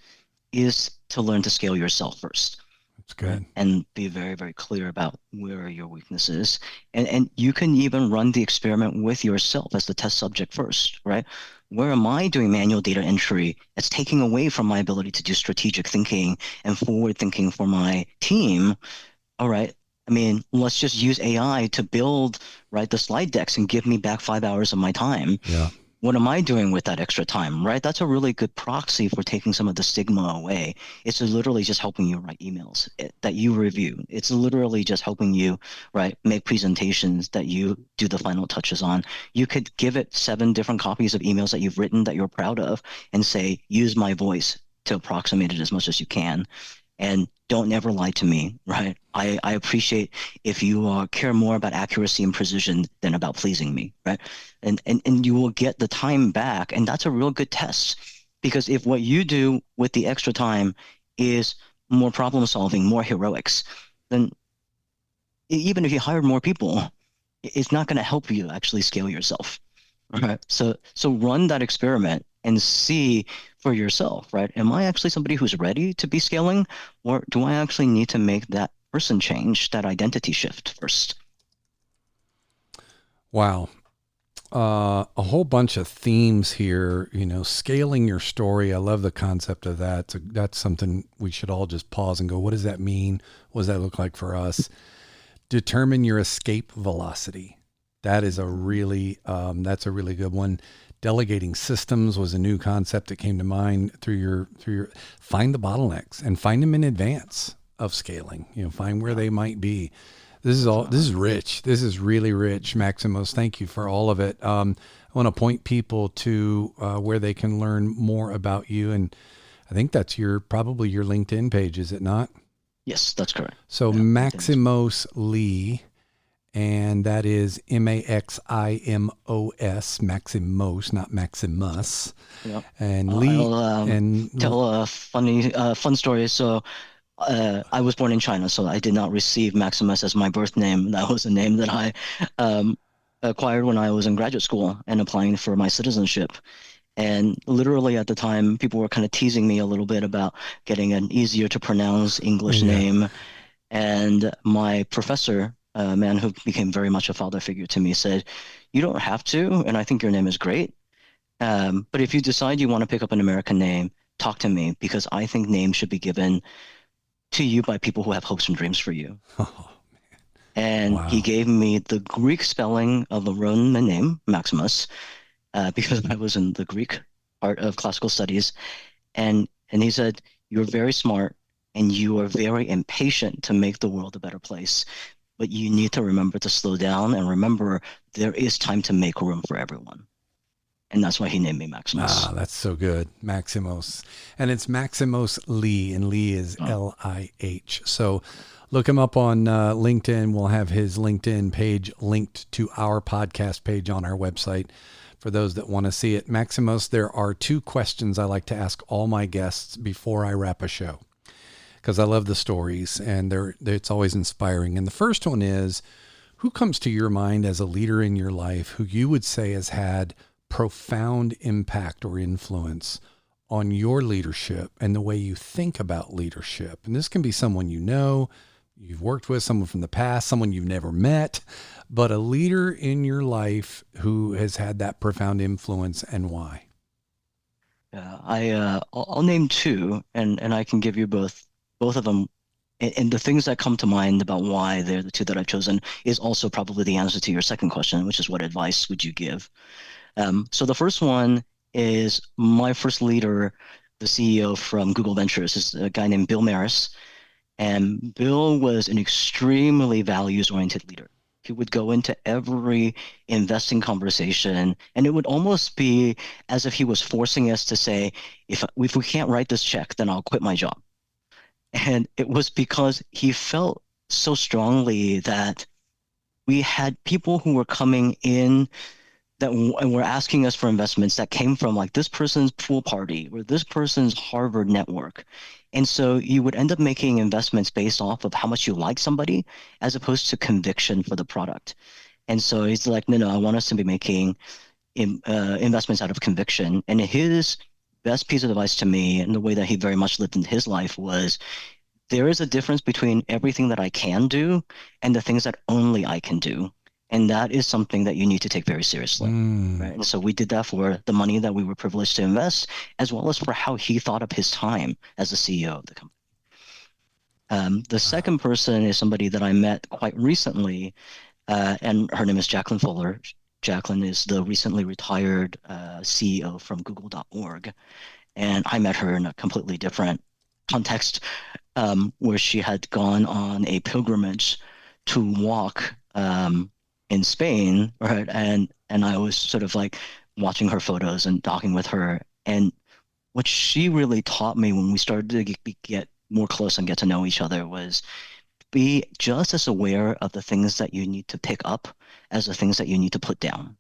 is to learn to scale yourself first. That's good. And be very, very clear about where are your weaknesses. And you can even run the experiment with yourself as the test subject first, right? Where am I doing manual data entry that's taking away from my ability to do strategic thinking and forward thinking for my team? All right. I mean, let's just use AI to build, right, the slide decks and give me back 5 hours of my time. Yeah. What am I doing with that extra time, right? That's a really good proxy for taking some of the stigma away. It's literally just helping you write emails that you review. It's literally just helping you, right, make presentations that you do the final touches on. You could give it 7 different copies of emails that you've written that you're proud of and say, use my voice to approximate it as much as you can. And don't never lie to me, right? I appreciate if you care more about accuracy and precision than about pleasing me, right? And you will get the time back. And that's a real good test, because if what you do with the extra time is more problem solving, more heroics, then even if you hire more people, it's not going to help you actually scale yourself. Right. So run that experiment and see for yourself, right? Am I actually somebody who's ready to be scaling, or do I actually need to make that person change, that identity shift first? Wow. A whole bunch of themes here, scaling your story. I love the concept of that. That's something we should all just pause and go, what does that mean? What does that look like for us? Determine your escape velocity. That is that's a really good one. Delegating systems was a new concept that came to mind through your find the bottlenecks and find them in advance of scaling. Find where they might be. This is rich. This is really rich, Maximos. Thank you for all of it. I want to point people to where they can learn more about you, and I think that's probably your LinkedIn page, is it not? Yes, that's correct. So yeah, Maximos Lih. And that is Maximos, Maximos, not Maximus. Yep. And Lih. I'll tell a fun story. So I was born in China, so I did not receive Maximus as my birth name. That was a name that I acquired when I was in graduate school and applying for my citizenship. And literally at the time, people were kind of teasing me a little bit about getting an easier to pronounce English name. And my professor, a man who became very much a father figure to me, said, you don't have to, and I think your name is great. But if you decide you want to pick up an American name, talk to me, because I think names should be given to you by people who have hopes and dreams for you. Oh, man. And Wow. He gave me the Greek spelling of the Roman name, Maximus, because I was in the Greek part of classical studies. And he said, you're very smart and you are very impatient to make the world a better place. But you need to remember to slow down and remember there is time to make room for everyone. And that's why he named me Maximus. Ah, that's so good. Maximos. And it's Maximos Lih, and Lih is Lih. So look him up on LinkedIn. We'll have his LinkedIn page linked to our podcast page on our website for those that want to see it. Maximos, there are 2 questions I like to ask all my guests before I wrap a show. because I love the stories, and it's always inspiring. And the first one is, who comes to your mind as a leader in your life who you would say has had profound impact or influence on your leadership and the way you think about leadership? And this can be someone you know, you've worked with, someone from the past, someone you've never met, but a leader in your life who has had that profound influence, and why. Yeah, I'll name two, and I can give you both of them. And the things that come to mind about why they're the two that I've chosen is also probably the answer to your second question, which is what advice would you give? So the first one is my first leader, the CEO from Google Ventures, is a guy named Bill Maris. And Bill was an extremely values-oriented leader. He would go into every investing conversation, and it would almost be as if he was forcing us to say, if we can't write this check, then I'll quit my job. And it was because he felt so strongly that we had people who were coming in that were asking us for investments that came from like this person's pool party or this person's Harvard network. And so you would end up making investments based off of how much you like somebody as opposed to conviction for the product. And so he's like, no, I want us to be making investments out of conviction. And his best piece of advice to me, and the way that he very much lived in his life, was there is a difference between everything that I can do and the things that only I can do. And that is something that you need to take very seriously. Right? And so we did that for the money that we were privileged to invest, as well as for how he thought of his time as the CEO of the company. The second person is somebody that I met quite recently, and her name is Jacqueline Fuller. Jacqueline is the recently retired CEO from Google.org. And I met her in a completely different context, where she had gone on a pilgrimage to walk in Spain, right? And I was sort of like watching her photos and talking with her. And what she really taught me when we started to get more close and get to know each other was be just as aware of the things that you need to pick up as the things that you need to put down.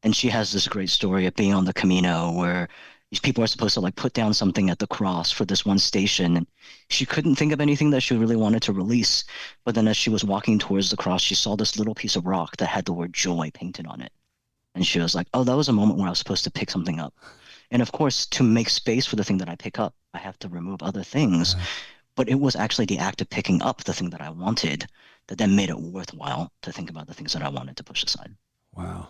And she has this great story of being on the Camino where these people are supposed to like put down something at the cross for this one station. And she couldn't think of anything that she really wanted to release. But then as she was walking towards the cross, she saw this little piece of rock that had the word joy painted on it. And she was like, oh, that was a moment where I was supposed to pick something up. And of course, to make space for the thing that I pick up, I have to remove other things. But it was actually the act of picking up the thing that I wanted that then made it worthwhile to think about the things that I wanted to push aside. Wow.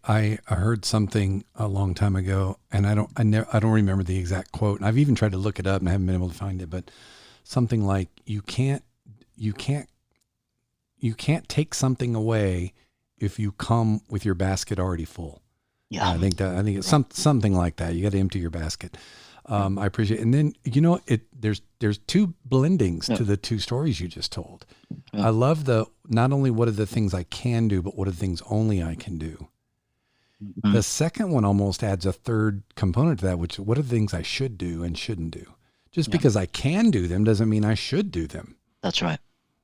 I heard something a long time ago, and I don't remember the exact quote. And I've even tried to look it up and I haven't been able to find it, but something like you can't take something away if you come with your basket already full. Yeah. I think it's something like that. You got to empty your basket. I appreciate it. And then, there's two blendings to the two stories you just told. I love not only what are the things I can do, but what are the things only I can do. Mm-hmm. The second one almost adds a third component to that, which what are the things I should do and shouldn't do? Just because I can do them doesn't mean I should do them. That's right.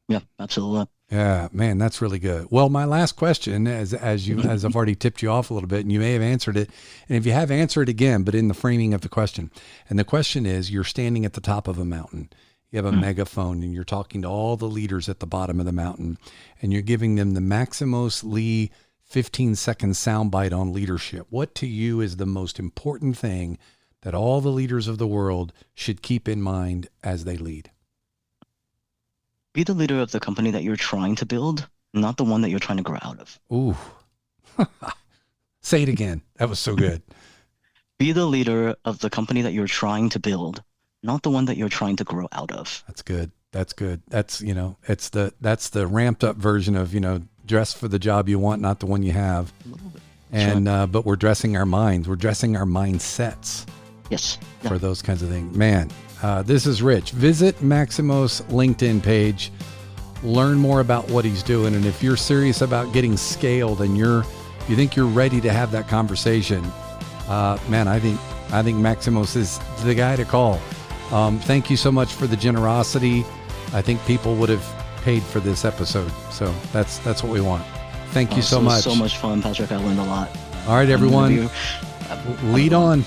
Yeah, absolutely. Yeah, man, that's really good. Well, my last question, as I've already tipped you off a little bit, and you may have answered it, and if you have, answer it again, but in the framing of the question. And the question is, you're standing at the top of a mountain. You have a megaphone, and you're talking to all the leaders at the bottom of the mountain, and you're giving them the Maximos Lih 15-second soundbite on leadership. What to you is the most important thing that all the leaders of the world should keep in mind as they lead? Be the leader of the company that you're trying to build, not the one that you're trying to grow out of. Ooh. Say it again. That was so good. Be the leader of the company that you're trying to build, not the one that you're trying to grow out of. That's good. That's good. That's, that's the ramped up version of, dress for the job you want, not the one you have. A little bit. And, but we're dressing our minds. We're dressing our mindsets. Yes. For those kinds of things. Man, this is Rich. Visit Maximos' LinkedIn page. Learn more about what he's doing. And if you're serious about getting scaled and you think you're ready to have that conversation, man, I think Maximos is the guy to call. Thank you so much for the generosity. I think people would have paid for this episode. So that's what we want. Thank you so much. So much fun, Patrick. I learned a lot. All right, everyone. Lead on.